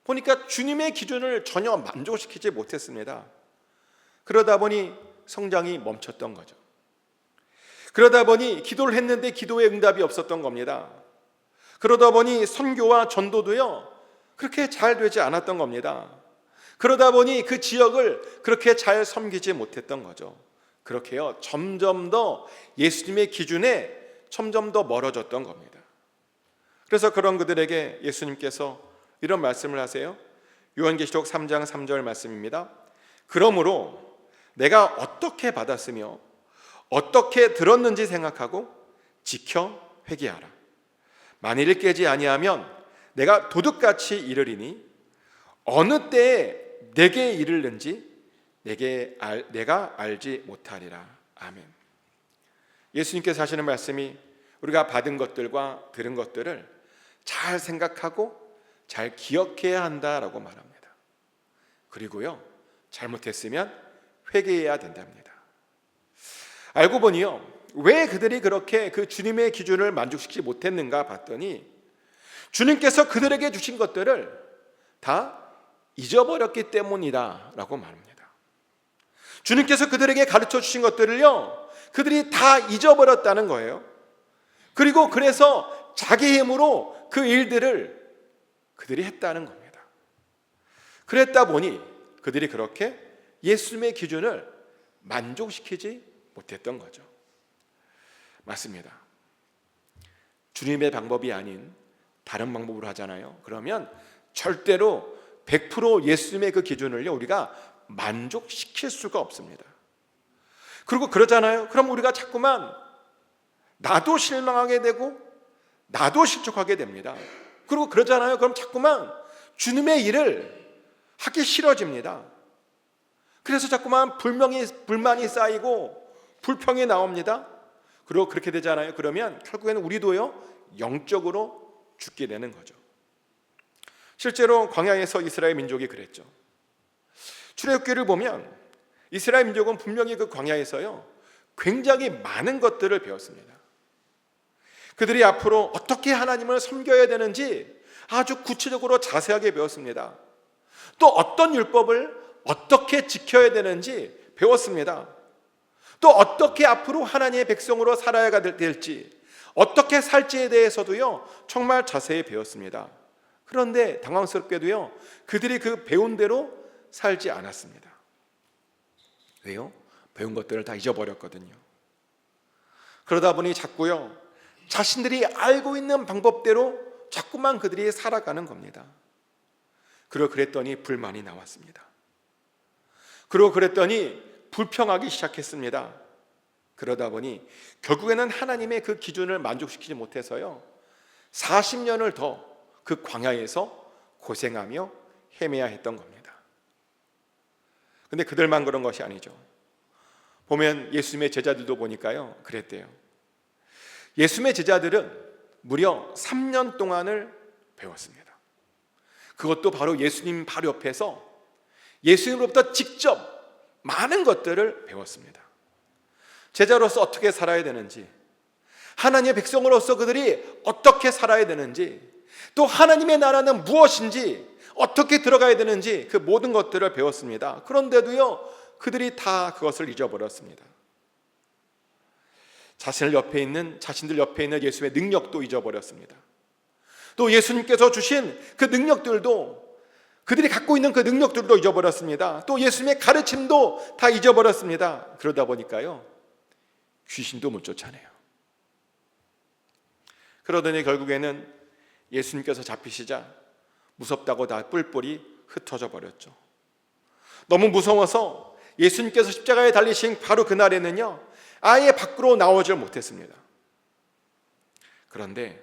보니까 주님의 기준을 전혀 만족시키지 못했습니다. 그러다 보니 성장이 멈췄던 거죠. 그러다 보니 기도를 했는데 기도에 응답이 없었던 겁니다. 그러다 보니 선교와 전도도요 그렇게 잘 되지 않았던 겁니다. 그러다 보니 그 지역을 그렇게 잘 섬기지 못했던 거죠. 그렇게요 점점 더 예수님의 기준에 점점 더 멀어졌던 겁니다. 그래서 그런 그들에게 예수님께서 이런 말씀을 하세요. 요한계시록 3장 3절 말씀입니다. 그러므로 내가 어떻게 받았으며 어떻게 들었는지 생각하고 지켜 회개하라. 만일 깨지 아니하면 내가 도둑같이 이르리니 어느 때에 내게 이르는지 내가 알지 못하리라. 아멘. 예수님께서 하시는 말씀이 우리가 받은 것들과 들은 것들을 잘 생각하고 잘 기억해야 한다라고 말합니다. 그리고요 잘못했으면 회개해야 된답니다. 알고 보니요 왜 그들이 그렇게 그 주님의 기준을 만족시키지 못했는가 봤더니 주님께서 그들에게 주신 것들을 다 잊어버렸기 때문이다라고 말합니다. 주님께서 그들에게 가르쳐 주신 것들을요 그들이 다 잊어버렸다는 거예요. 그리고 그래서 자기 힘으로 그 일들을 그들이 했다는 겁니다. 그랬다 보니 그들이 그렇게 예수님의 기준을 만족시키지 못했던 거죠. 맞습니다. 주님의 방법이 아닌 다른 방법으로 하잖아요. 그러면 절대로 100% 예수님의 그 기준을요 우리가 만족시킬 수가 없습니다. 그리고 그러잖아요. 그럼 우리가 자꾸만 나도 실망하게 되고 나도 실족하게 됩니다. 그리고 그러잖아요. 그럼 자꾸만 주님의 일을 하기 싫어집니다. 그래서 자꾸만 불만이 쌓이고 불평이 나옵니다. 그리고 그렇게 되잖아요. 그러면 결국에는 우리도요 영적으로 죽게 되는 거죠. 실제로 광야에서 이스라엘 민족이 그랬죠. 출애굽기를 보면 이스라엘 민족은 분명히 그 광야에서요 굉장히 많은 것들을 배웠습니다. 그들이 앞으로 어떻게 하나님을 섬겨야 되는지 아주 구체적으로 자세하게 배웠습니다. 또 어떤 율법을 어떻게 지켜야 되는지 배웠습니다. 또 어떻게 앞으로 하나님의 백성으로 살아야 될지, 어떻게 살지에 대해서도요 정말 자세히 배웠습니다. 그런데 당황스럽게도요 그들이 그 배운 대로 살지 않았습니다. 왜요? 배운 것들을 다 잊어버렸거든요. 그러다 보니 자꾸요 자신들이 알고 있는 방법대로 자꾸만 그들이 살아가는 겁니다. 그리고 그랬더니 불만이 나왔습니다. 그리고 그랬더니 불평하기 시작했습니다. 그러다 보니 결국에는 하나님의 그 기준을 만족시키지 못해서요 40년을 더 그 광야에서 고생하며 헤매야 했던 겁니다. 근데 그들만 그런 것이 아니죠. 보면 예수님의 제자들도 보니까요 그랬대요. 예수님의 제자들은 무려 3년 동안을 배웠습니다. 그것도 바로 예수님 바로 옆에서 예수님으로부터 직접 많은 것들을 배웠습니다. 제자로서 어떻게 살아야 되는지, 하나님의 백성으로서 그들이 어떻게 살아야 되는지, 또 하나님의 나라는 무엇인지, 어떻게 들어가야 되는지 그 모든 것들을 배웠습니다. 그런데도요 그들이 다 그것을 잊어버렸습니다. 자신들 옆에 있는 예수의 능력도 잊어버렸습니다. 또 예수님께서 주신 그 능력들도, 그들이 갖고 있는 그 능력들도 잊어버렸습니다. 또 예수님의 가르침도 다 잊어버렸습니다. 그러다 보니까요 귀신도 못 쫓아내요. 그러더니 결국에는 예수님께서 잡히시자 무섭다고 다 뿔뿔이 흩어져 버렸죠. 너무 무서워서 예수님께서 십자가에 달리신 바로 그날에는요 아예 밖으로 나오질 못했습니다. 그런데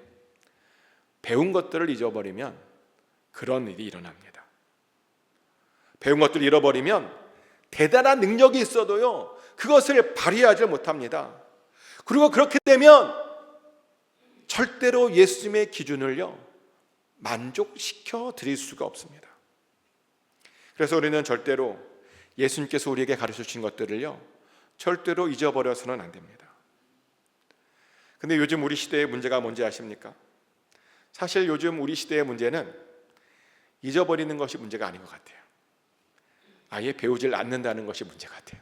배운 것들을 잊어버리면 그런 일이 일어납니다. 배운 것들을 잃어버리면 대단한 능력이 있어도요 그것을 발휘하지 못합니다. 그리고 그렇게 되면 절대로 예수님의 기준을요 만족시켜 드릴 수가 없습니다. 그래서 우리는 절대로 예수님께서 우리에게 가르쳐 주신 것들을요 절대로 잊어버려서는 안 됩니다. 근데 요즘 우리 시대의 문제가 뭔지 아십니까? 사실 요즘 우리 시대의 문제는 잊어버리는 것이 문제가 아닌 것 같아요. 아예 배우질 않는다는 것이 문제 같아요.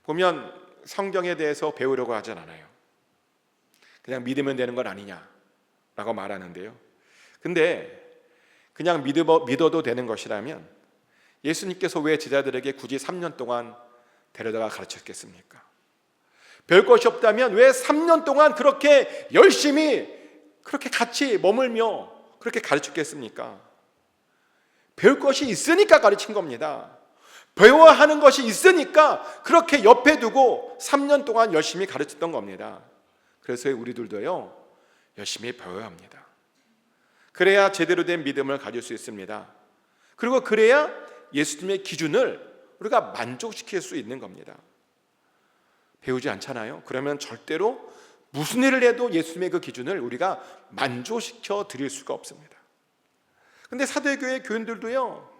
보면 성경에 대해서 배우려고 하진 않아요. 그냥 믿으면 되는 건 아니냐라고 말하는데요. 근데 그냥 믿어도 되는 것이라면 예수님께서 왜 제자들에게 굳이 3년 동안 데려다가 가르쳤겠습니까? 별 것이 없다면 왜 3년 동안 그렇게 열심히 그렇게 같이 머물며 그렇게 가르쳤겠습니까? 배울 것이 있으니까 가르친 겁니다. 배워야 하는 것이 있으니까 그렇게 옆에 두고 3년 동안 열심히 가르쳤던 겁니다. 그래서 우리들도요 열심히 배워야 합니다. 그래야 제대로 된 믿음을 가질 수 있습니다. 그리고 그래야 예수님의 기준을 우리가 만족시킬 수 있는 겁니다. 배우지 않잖아요. 그러면 절대로 무슨 일을 해도 예수님의 그 기준을 우리가 만족시켜 드릴 수가 없습니다. 근데 사도교회 교인들도요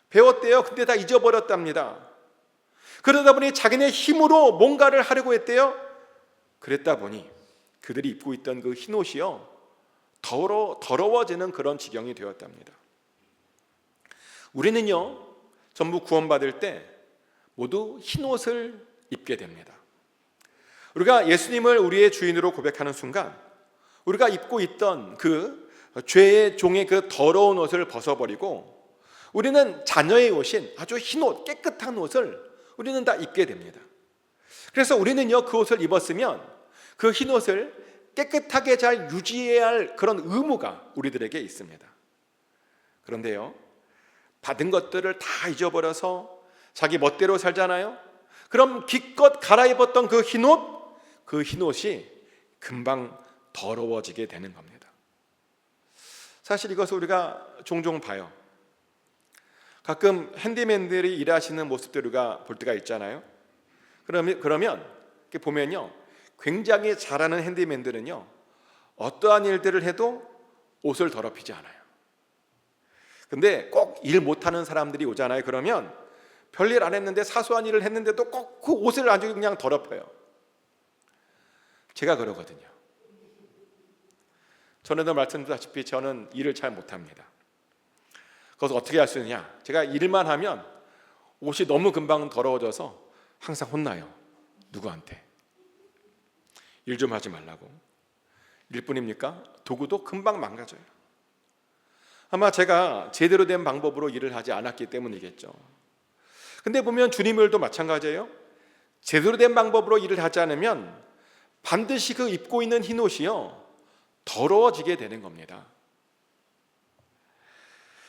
배웠대요. 근데 다 잊어버렸답니다. 그러다 보니 자기네 힘으로 뭔가를 하려고 했대요. 그랬다 보니 그들이 입고 있던 그 흰옷이요 더러워지는 그런 지경이 되었답니다. 우리는요 전부 구원받을 때 모두 흰옷을 입게 됩니다. 우리가 예수님을 우리의 주인으로 고백하는 순간 우리가 입고 있던 그 죄의 종의 그 더러운 옷을 벗어버리고 우리는 자녀의 옷인 아주 흰옷, 깨끗한 옷을 우리는 다 입게 됩니다. 그래서 우리는요 그 옷을 입었으면 그 흰옷을 깨끗하게 잘 유지해야 할 그런 의무가 우리들에게 있습니다. 그런데요 받은 것들을 다 잊어버려서 자기 멋대로 살잖아요. 그럼 기껏 갈아입었던 그 흰옷이 금방 더러워지게 되는 겁니다. 사실 이것을 우리가 종종 봐요. 가끔 핸디맨들이 일하시는 모습들 우리가 볼 때가 있잖아요. 그러면 이렇게 보면요 굉장히 잘하는 핸디맨들은요 어떠한 일들을 해도 옷을 더럽히지 않아요. 근데 꼭 일 못하는 사람들이 오잖아요. 그러면 별일 안 했는데 사소한 일을 했는데도 꼭 그 옷을 아주 그냥 더럽혀요. 제가 그러거든요. 전에도 말씀드렸다시피 저는 일을 잘 못합니다. 그래서 어떻게 할 수 있느냐, 제가 일만 하면 옷이 너무 금방 더러워져서 항상 혼나요. 누구한테? 일 좀 하지 말라고. 일뿐입니까? 도구도 금방 망가져요. 아마 제가 제대로 된 방법으로 일을 하지 않았기 때문이겠죠. 근데 보면 주님을도 마찬가지예요. 제대로 된 방법으로 일을 하지 않으면 반드시 그 입고 있는 흰옷이요 더러워지게 되는 겁니다.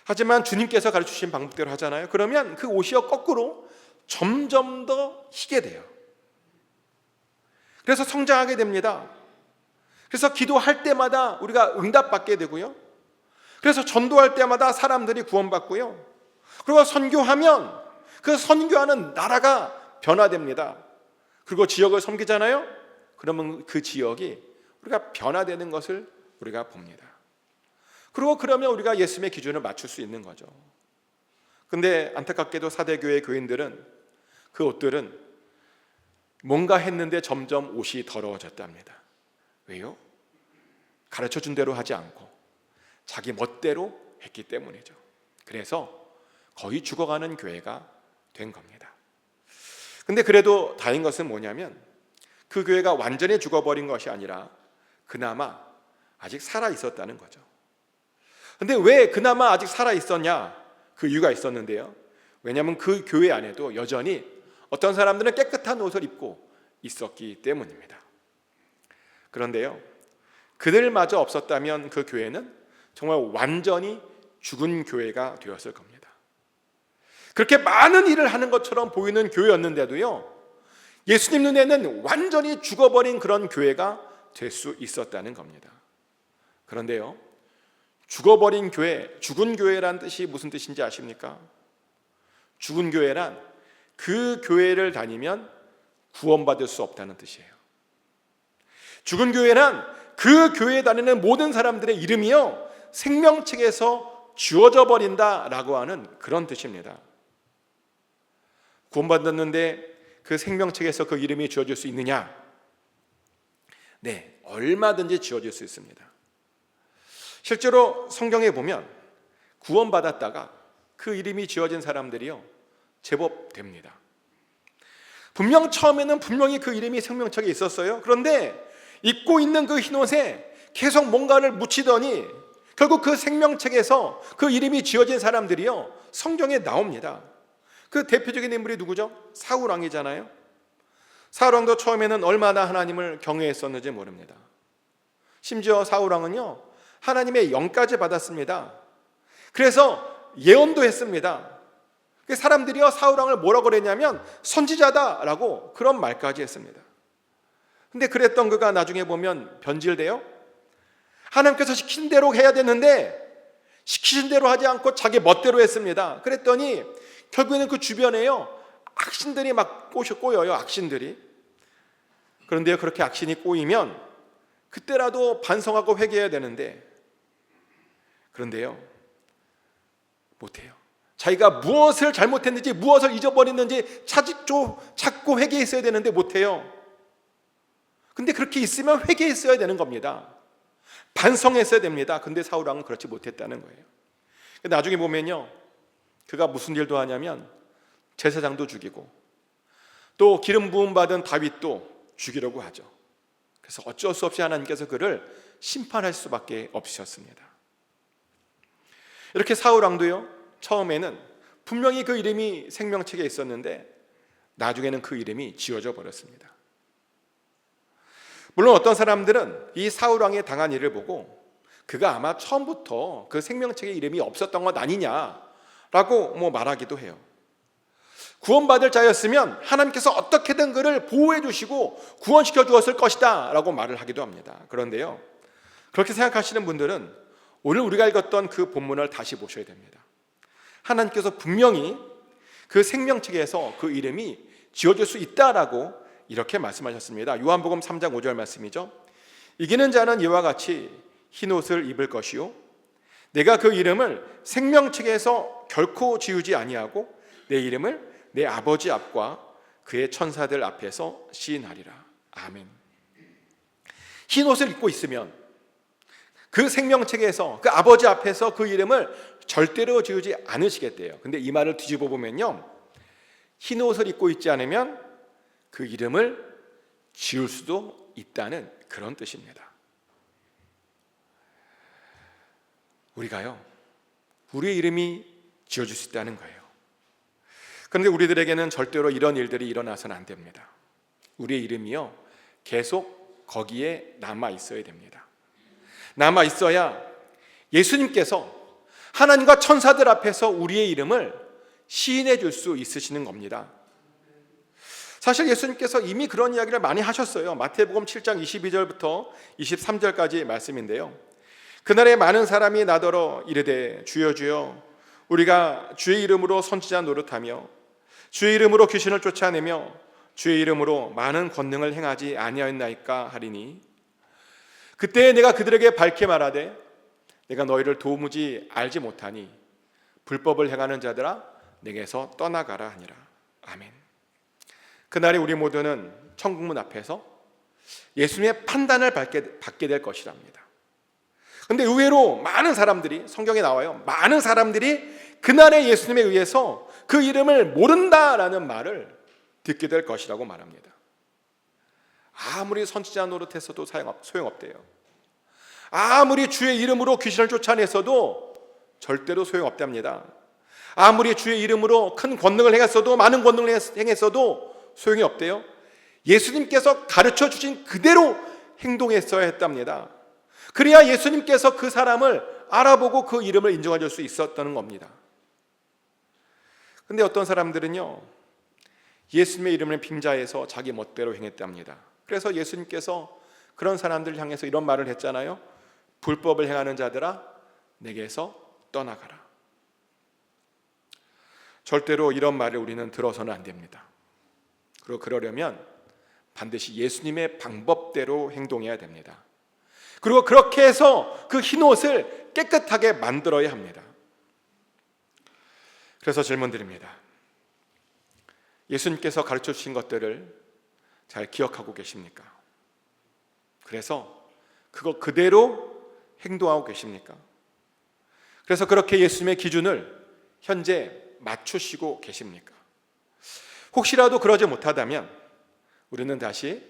하지만 주님께서 가르치신 방법대로 하잖아요. 그러면 그 옷이요 거꾸로 점점 더 희게 돼요. 그래서 성장하게 됩니다. 그래서 기도할 때마다 우리가 응답받게 되고요. 그래서 전도할 때마다 사람들이 구원받고요. 그리고 선교하면 그 선교하는 나라가 변화됩니다. 그리고 지역을 섬기잖아요. 그러면 그 지역이 우리가 변화되는 것을 우리가 봅니다. 그리고 그러면 우리가 예수님의 기준을 맞출 수 있는 거죠. 근데 안타깝게도 사대교회 교인들은 그 옷들은 뭔가 했는데 점점 옷이 더러워졌답니다. 왜요? 가르쳐준 대로 하지 않고 자기 멋대로 했기 때문이죠. 그래서 거의 죽어가는 교회가 된 겁니다. 근데 그래도 다행인 것은 뭐냐면 그 교회가 완전히 죽어버린 것이 아니라 그나마 아직 살아 있었다는 거죠. 근데 왜 그나마 아직 살아 있었냐? 그 이유가 있었는데요. 왜냐하면 그 교회 안에도 여전히 어떤 사람들은 깨끗한 옷을 입고 있었기 때문입니다. 그런데요, 그들마저 없었다면 그 교회는 정말 완전히 죽은 교회가 되었을 겁니다. 그렇게 많은 일을 하는 것처럼 보이는 교회였는데도요, 예수님 눈에는 완전히 죽어버린 그런 교회가 될 수 있었다는 겁니다. 그런데요, 죽어버린 교회, 죽은 교회란 뜻이 무슨 뜻인지 아십니까? 죽은 교회란 그 교회를 다니면 구원받을 수 없다는 뜻이에요. 죽은 교회란 그 교회에 다니는 모든 사람들의 이름이요, 생명책에서 지워져 버린다라고 하는 그런 뜻입니다. 구원받았는데 그 생명책에서 그 이름이 지워질 수 있느냐? 네, 얼마든지 지워질 수 있습니다. 실제로 성경에 보면 구원받았다가 그 이름이 지워진 사람들이요, 제법 됩니다. 분명 처음에는 분명히 그 이름이 생명책에 있었어요. 그런데 입고 있는 그 흰옷에 계속 뭔가를 묻히더니 결국 그 생명책에서 그 이름이 지어진 사람들이요, 성경에 나옵니다. 그 대표적인 인물이 누구죠? 사울 왕이잖아요. 사울 왕도 처음에는 얼마나 하나님을 경외했었는지 모릅니다. 심지어 사울 왕은요, 하나님의 영까지 받았습니다. 그래서 예언도 했습니다. 사람들이요, 사울 왕을 뭐라고 그랬냐면 선지자다라고 그런 말까지 했습니다. 근데 그랬던 그가 나중에 보면 변질돼요. 하나님께서 시킨 대로 해야 되는데 시키신 대로 하지 않고 자기 멋대로 했습니다. 그랬더니 결국에는 그 주변에요, 악신들이 막 꼬여요. 악신들이. 그런데요, 그렇게 악신이 꼬이면 그때라도 반성하고 회개해야 되는데, 그런데요, 못해요. 자기가 무엇을 잘못했는지, 무엇을 잊어버렸는지 찾고 회개했어야 되는데 못해요. 근데 그렇게 있으면 회개했어야 되는 겁니다. 반성했어야 됩니다. 근데 사울 왕은 그렇지 못했다는 거예요. 나중에 보면요, 그가 무슨 일도 하냐면 제사장도 죽이고 또 기름 부음 받은 다윗도 죽이려고 하죠. 그래서 어쩔 수 없이 하나님께서 그를 심판할 수밖에 없으셨습니다. 이렇게 사울 왕도요, 처음에는 분명히 그 이름이 생명책에 있었는데 나중에는 그 이름이 지워져 버렸습니다. 물론 어떤 사람들은 이 사울 왕의 당한 일을 보고 그가 아마 처음부터 그 생명책에 이름이 없었던 것 아니냐라고 말하기도 해요. 구원받을 자였으면 하나님께서 어떻게든 그를 보호해 주시고 구원시켜 주었을 것이다 라고 말을 하기도 합니다. 그런데요, 그렇게 생각하시는 분들은 오늘 우리가 읽었던 그 본문을 다시 보셔야 됩니다. 하나님께서 분명히 그 생명책에서 그 이름이 지워질 수 있다라고 이렇게 말씀하셨습니다. 요한복음 3장 5절 말씀이죠. 이기는 자는 이와 같이 흰옷을 입을 것이요 내가 그 이름을 생명책에서 결코 지우지 아니하고 내 이름을 내 아버지 앞과 그의 천사들 앞에서 시인하리라. 아멘. 흰옷을 입고 있으면 그 생명책에서 그 아버지 앞에서 그 이름을 절대로 지우지 않으시겠대요. 근데 이 말을 뒤집어 보면요, 흰옷을 입고 있지 않으면 그 이름을 지울 수도 있다는 그런 뜻입니다. 우리가요, 우리의 이름이 지워질 수 있다는 거예요. 그런데 우리들에게는 절대로 이런 일들이 일어나서는 안 됩니다. 우리의 이름이요, 계속 거기에 남아 있어야 됩니다. 남아 있어야 예수님께서 하나님과 천사들 앞에서 우리의 이름을 시인해 줄 수 있으시는 겁니다. 사실 예수님께서 이미 그런 이야기를 많이 하셨어요. 마태복음 7장 22절부터 23절까지 말씀인데요. 그날에 많은 사람이 나더러 이르되 주여 주여 우리가 주의 이름으로 선지자 노릇하며 주의 이름으로 귀신을 쫓아내며 주의 이름으로 많은 권능을 행하지 아니하였나이까 하리니 그때 내가 그들에게 밝게 말하되 내가 너희를 도무지 알지 못하니 불법을 행하는 자들아 내게서 떠나가라 하니라. 아멘. 그날에 우리 모두는 천국문 앞에서 예수님의 판단을 받게 될 것이랍니다. 그런데 의외로 많은 사람들이, 성경에 나와요, 많은 사람들이 그날에 예수님에 의해서 그 이름을 모른다라는 말을 듣게 될 것이라고 말합니다. 아무리 선지자 노릇했어도 소용없대요. 아무리 주의 이름으로 귀신을 쫓아냈어도 절대로 소용없답니다. 아무리 주의 이름으로 큰 권능을 행했어도, 많은 권능을 행했어도 소용이 없대요. 예수님께서 가르쳐 주신 그대로 행동했어야 했답니다. 그래야 예수님께서 그 사람을 알아보고 그 이름을 인정해 줄 수 있었다는 겁니다. 그런데 어떤 사람들은요, 예수님의 이름을 빙자해서 자기 멋대로 행했답니다. 그래서 예수님께서 그런 사람들을 향해서 이런 말을 했잖아요. 불법을 행하는 자들아 내게서 떠나가라. 절대로 이런 말을 우리는 들어서는 안 됩니다. 그리고 그러려면 반드시 예수님의 방법대로 행동해야 됩니다. 그리고 그렇게 해서 그 흰옷을 깨끗하게 만들어야 합니다. 그래서 질문 드립니다. 예수님께서 가르쳐 주신 것들을 잘 기억하고 계십니까? 그래서 그거 그대로 행동하고 계십니까? 그래서 그렇게 예수님의 기준을 현재 맞추시고 계십니까? 혹시라도 그러지 못하다면 우리는 다시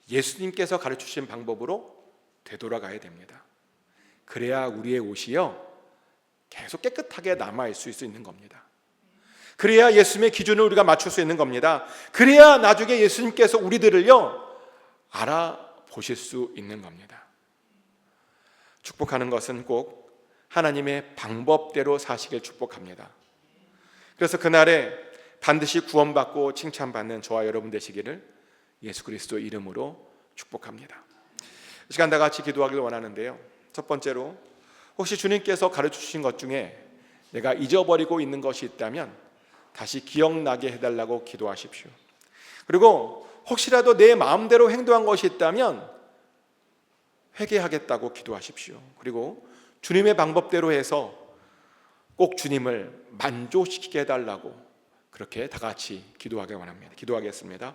예수님께서 가르쳐 주신 방법으로 되돌아가야 됩니다. 그래야 우리의 옷이요 계속 깨끗하게 남아있을 수 있는 겁니다. 그래야 예수님의 기준을 우리가 맞출 수 있는 겁니다. 그래야 나중에 예수님께서 우리들을요 알아보실 수 있는 겁니다. 축복하는 것은 꼭 하나님의 방법대로 사시길 축복합니다. 그래서 그날에 반드시 구원받고 칭찬받는 저와 여러분 되시기를 예수 그리스도 이름으로 축복합니다. 이 시간 다 같이 기도하기를 원하는데요. 첫 번째로 혹시 주님께서 가르쳐 주신 것 중에 내가 잊어버리고 있는 것이 있다면 다시 기억나게 해달라고 기도하십시오. 그리고 혹시라도 내 마음대로 행동한 것이 있다면 회개하겠다고 기도하십시오. 그리고 주님의 방법대로 해서 꼭 주님을 만족시키게 해달라고 그렇게 다 같이 기도하기 원합니다. 기도하겠습니다.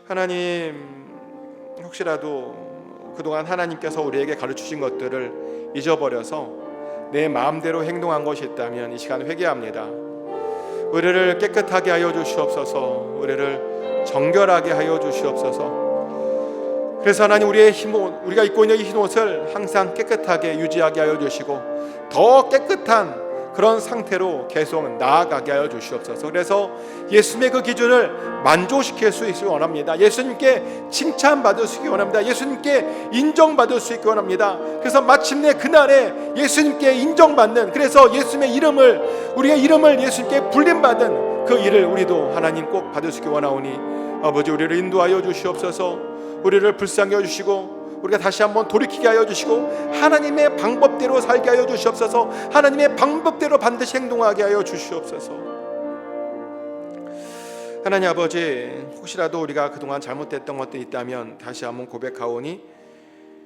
하나님, 혹시라도 그동안 하나님께서 우리에게 가르치신 것들을 잊어버려서 내 마음대로 행동한 것이 있다면 이 시간 회개합니다. 우리를 깨끗하게 하여 주시옵소서. 우리를 정결하게 하여 주시옵소서. 그래서 하나님, 우리가 입고 있는 이 흰옷을 항상 깨끗하게 유지하게 하여 주시고 더 깨끗한 그런 상태로 계속 나아가게 하여 주시옵소서. 그래서 예수님의 그 기준을 만족시킬 수 있기를 원합니다. 예수님께 칭찬받을 수 있기를 원합니다. 예수님께 인정받을 수 있기를 원합니다. 그래서 마침내 그날에 예수님께 인정받는, 그래서 예수님의 이름을, 우리의 이름을 예수님께 불림받은 그 일을 우리도 하나님 꼭 받을 수 있기를 원하오니 아버지, 우리를 인도하여 주시옵소서. 우리를 불쌍히 여주시고 우리가 다시 한번 돌이키게 하여 주시고 하나님의 방법대로 살게 하여 주시옵소서. 하나님의 방법대로 반드시 행동하게 하여 주시옵소서. 하나님 아버지, 혹시라도 우리가 그동안 잘못됐던 것들이 있다면 다시 한번 고백하오니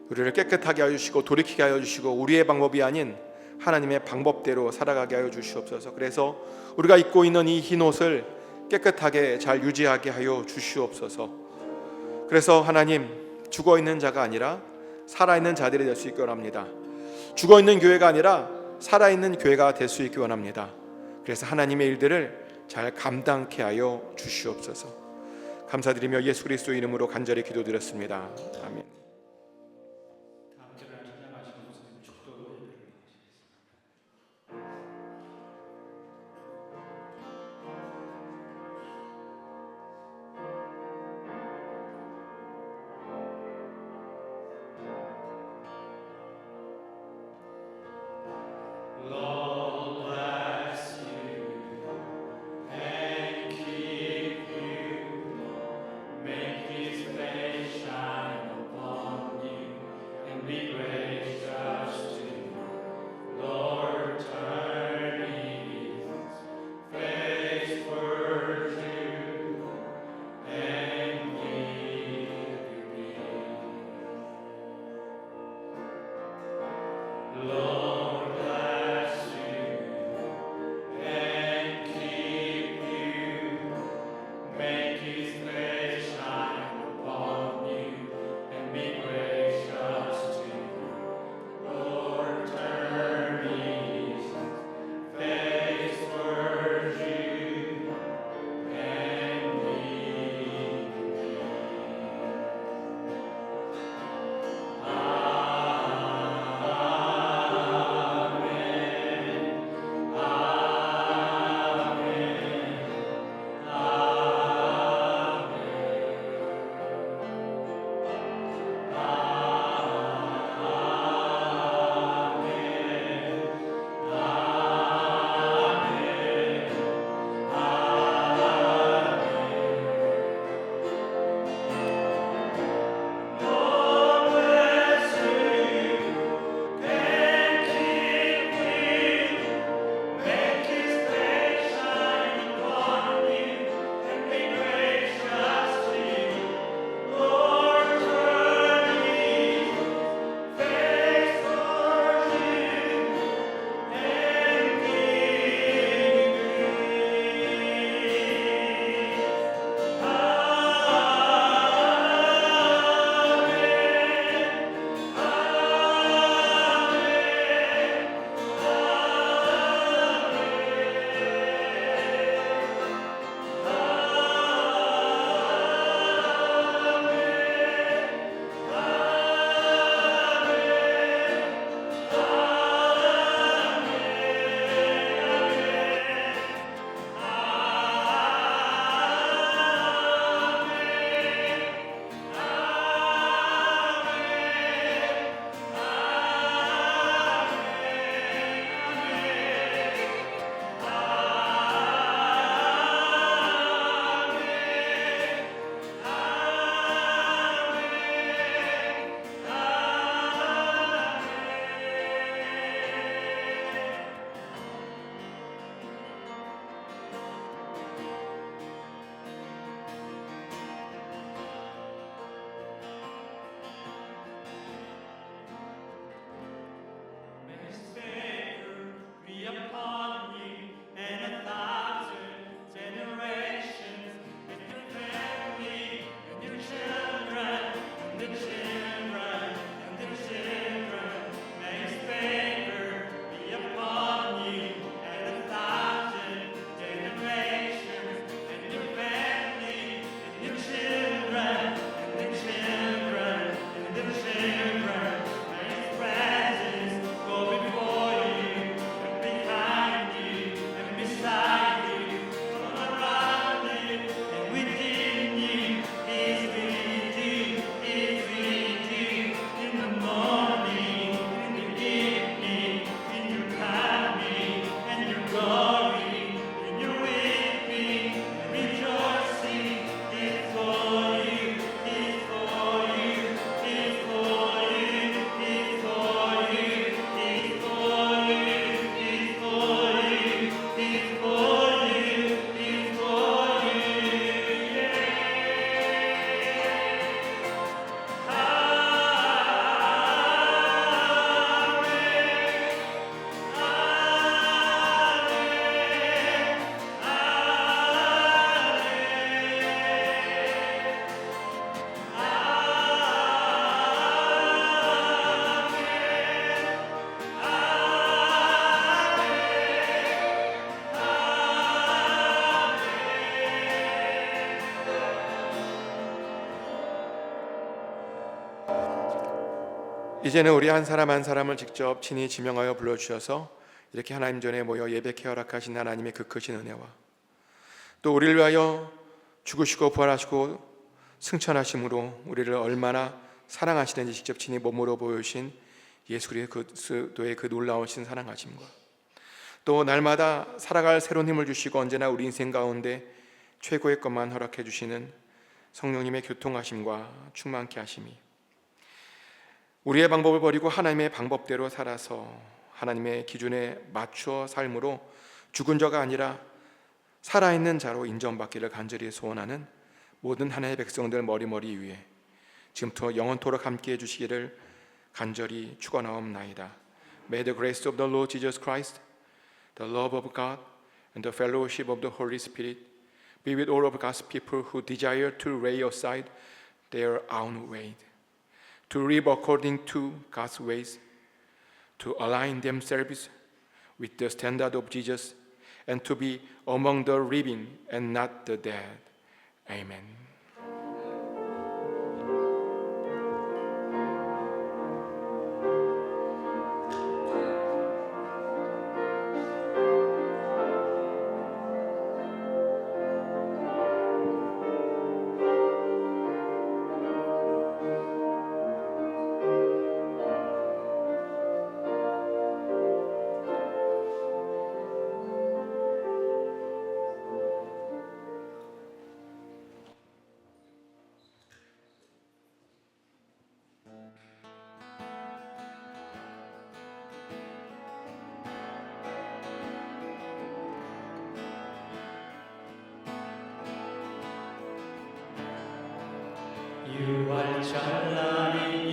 우리를 깨끗하게 하여 주시고 돌이키게 하여 주시고 우리의 방법이 아닌 하나님의 방법대로 살아가게 하여 주시옵소서. 그래서 우리가 입고 있는 이 흰옷을 깨끗하게 잘 유지하게 하여 주시옵소서. 그래서 하나님, 죽어있는 자가 아니라 살아있는 자들이 될 수 있기 원합니다. 죽어있는 교회가 아니라 살아있는 교회가 될 수 있기 원합니다. 그래서 하나님의 일들을 잘 감당케 하여 주시옵소서. 감사드리며 예수 그리스도 이름으로 간절히 기도드렸습니다. 아멘. glory, when you're with me, rejoicing, it's for you, it's for you, it's for you, it's for you, it's for you, it's for you, it's for you, it's for you, 이제는 우리 한 사람 한 사람을 직접 친히 지명하여 불러주셔서 이렇게 하나님 전에 모여 예배케 허락하신 하나님의 그 크신 은혜와 또 우리를 위하여 죽으시고 부활하시고 승천하심으로 우리를 얼마나 사랑하시는지 직접 친히 몸으로 보여주신 예수 그리스도의 그 놀라우신 사랑하심과 또 날마다 살아갈 새로운 힘을 주시고 언제나 우리 인생 가운데 최고의 것만 허락해 주시는 성령님의 교통하심과 충만케 하심이 우리의 방법을 버리고 하나님의 방법대로 살아서 하나님의 기준에 맞추어 삶으로 죽은 자가 아니라 살아있는 자로 인정받기를 간절히 소원하는 모든 하나님의 백성들 머리머리 위에 지금부터 영원토록 함께 해주시기를 간절히 축원하옵나이다. May the grace of the Lord Jesus Christ, the love of God, and the fellowship of the Holy Spirit be with all of God's people who desire to lay aside their own way, to live according to God's ways, to align themselves with the standard of Jesus, and to be among the living and not the dead. Amen. 유월 찬란히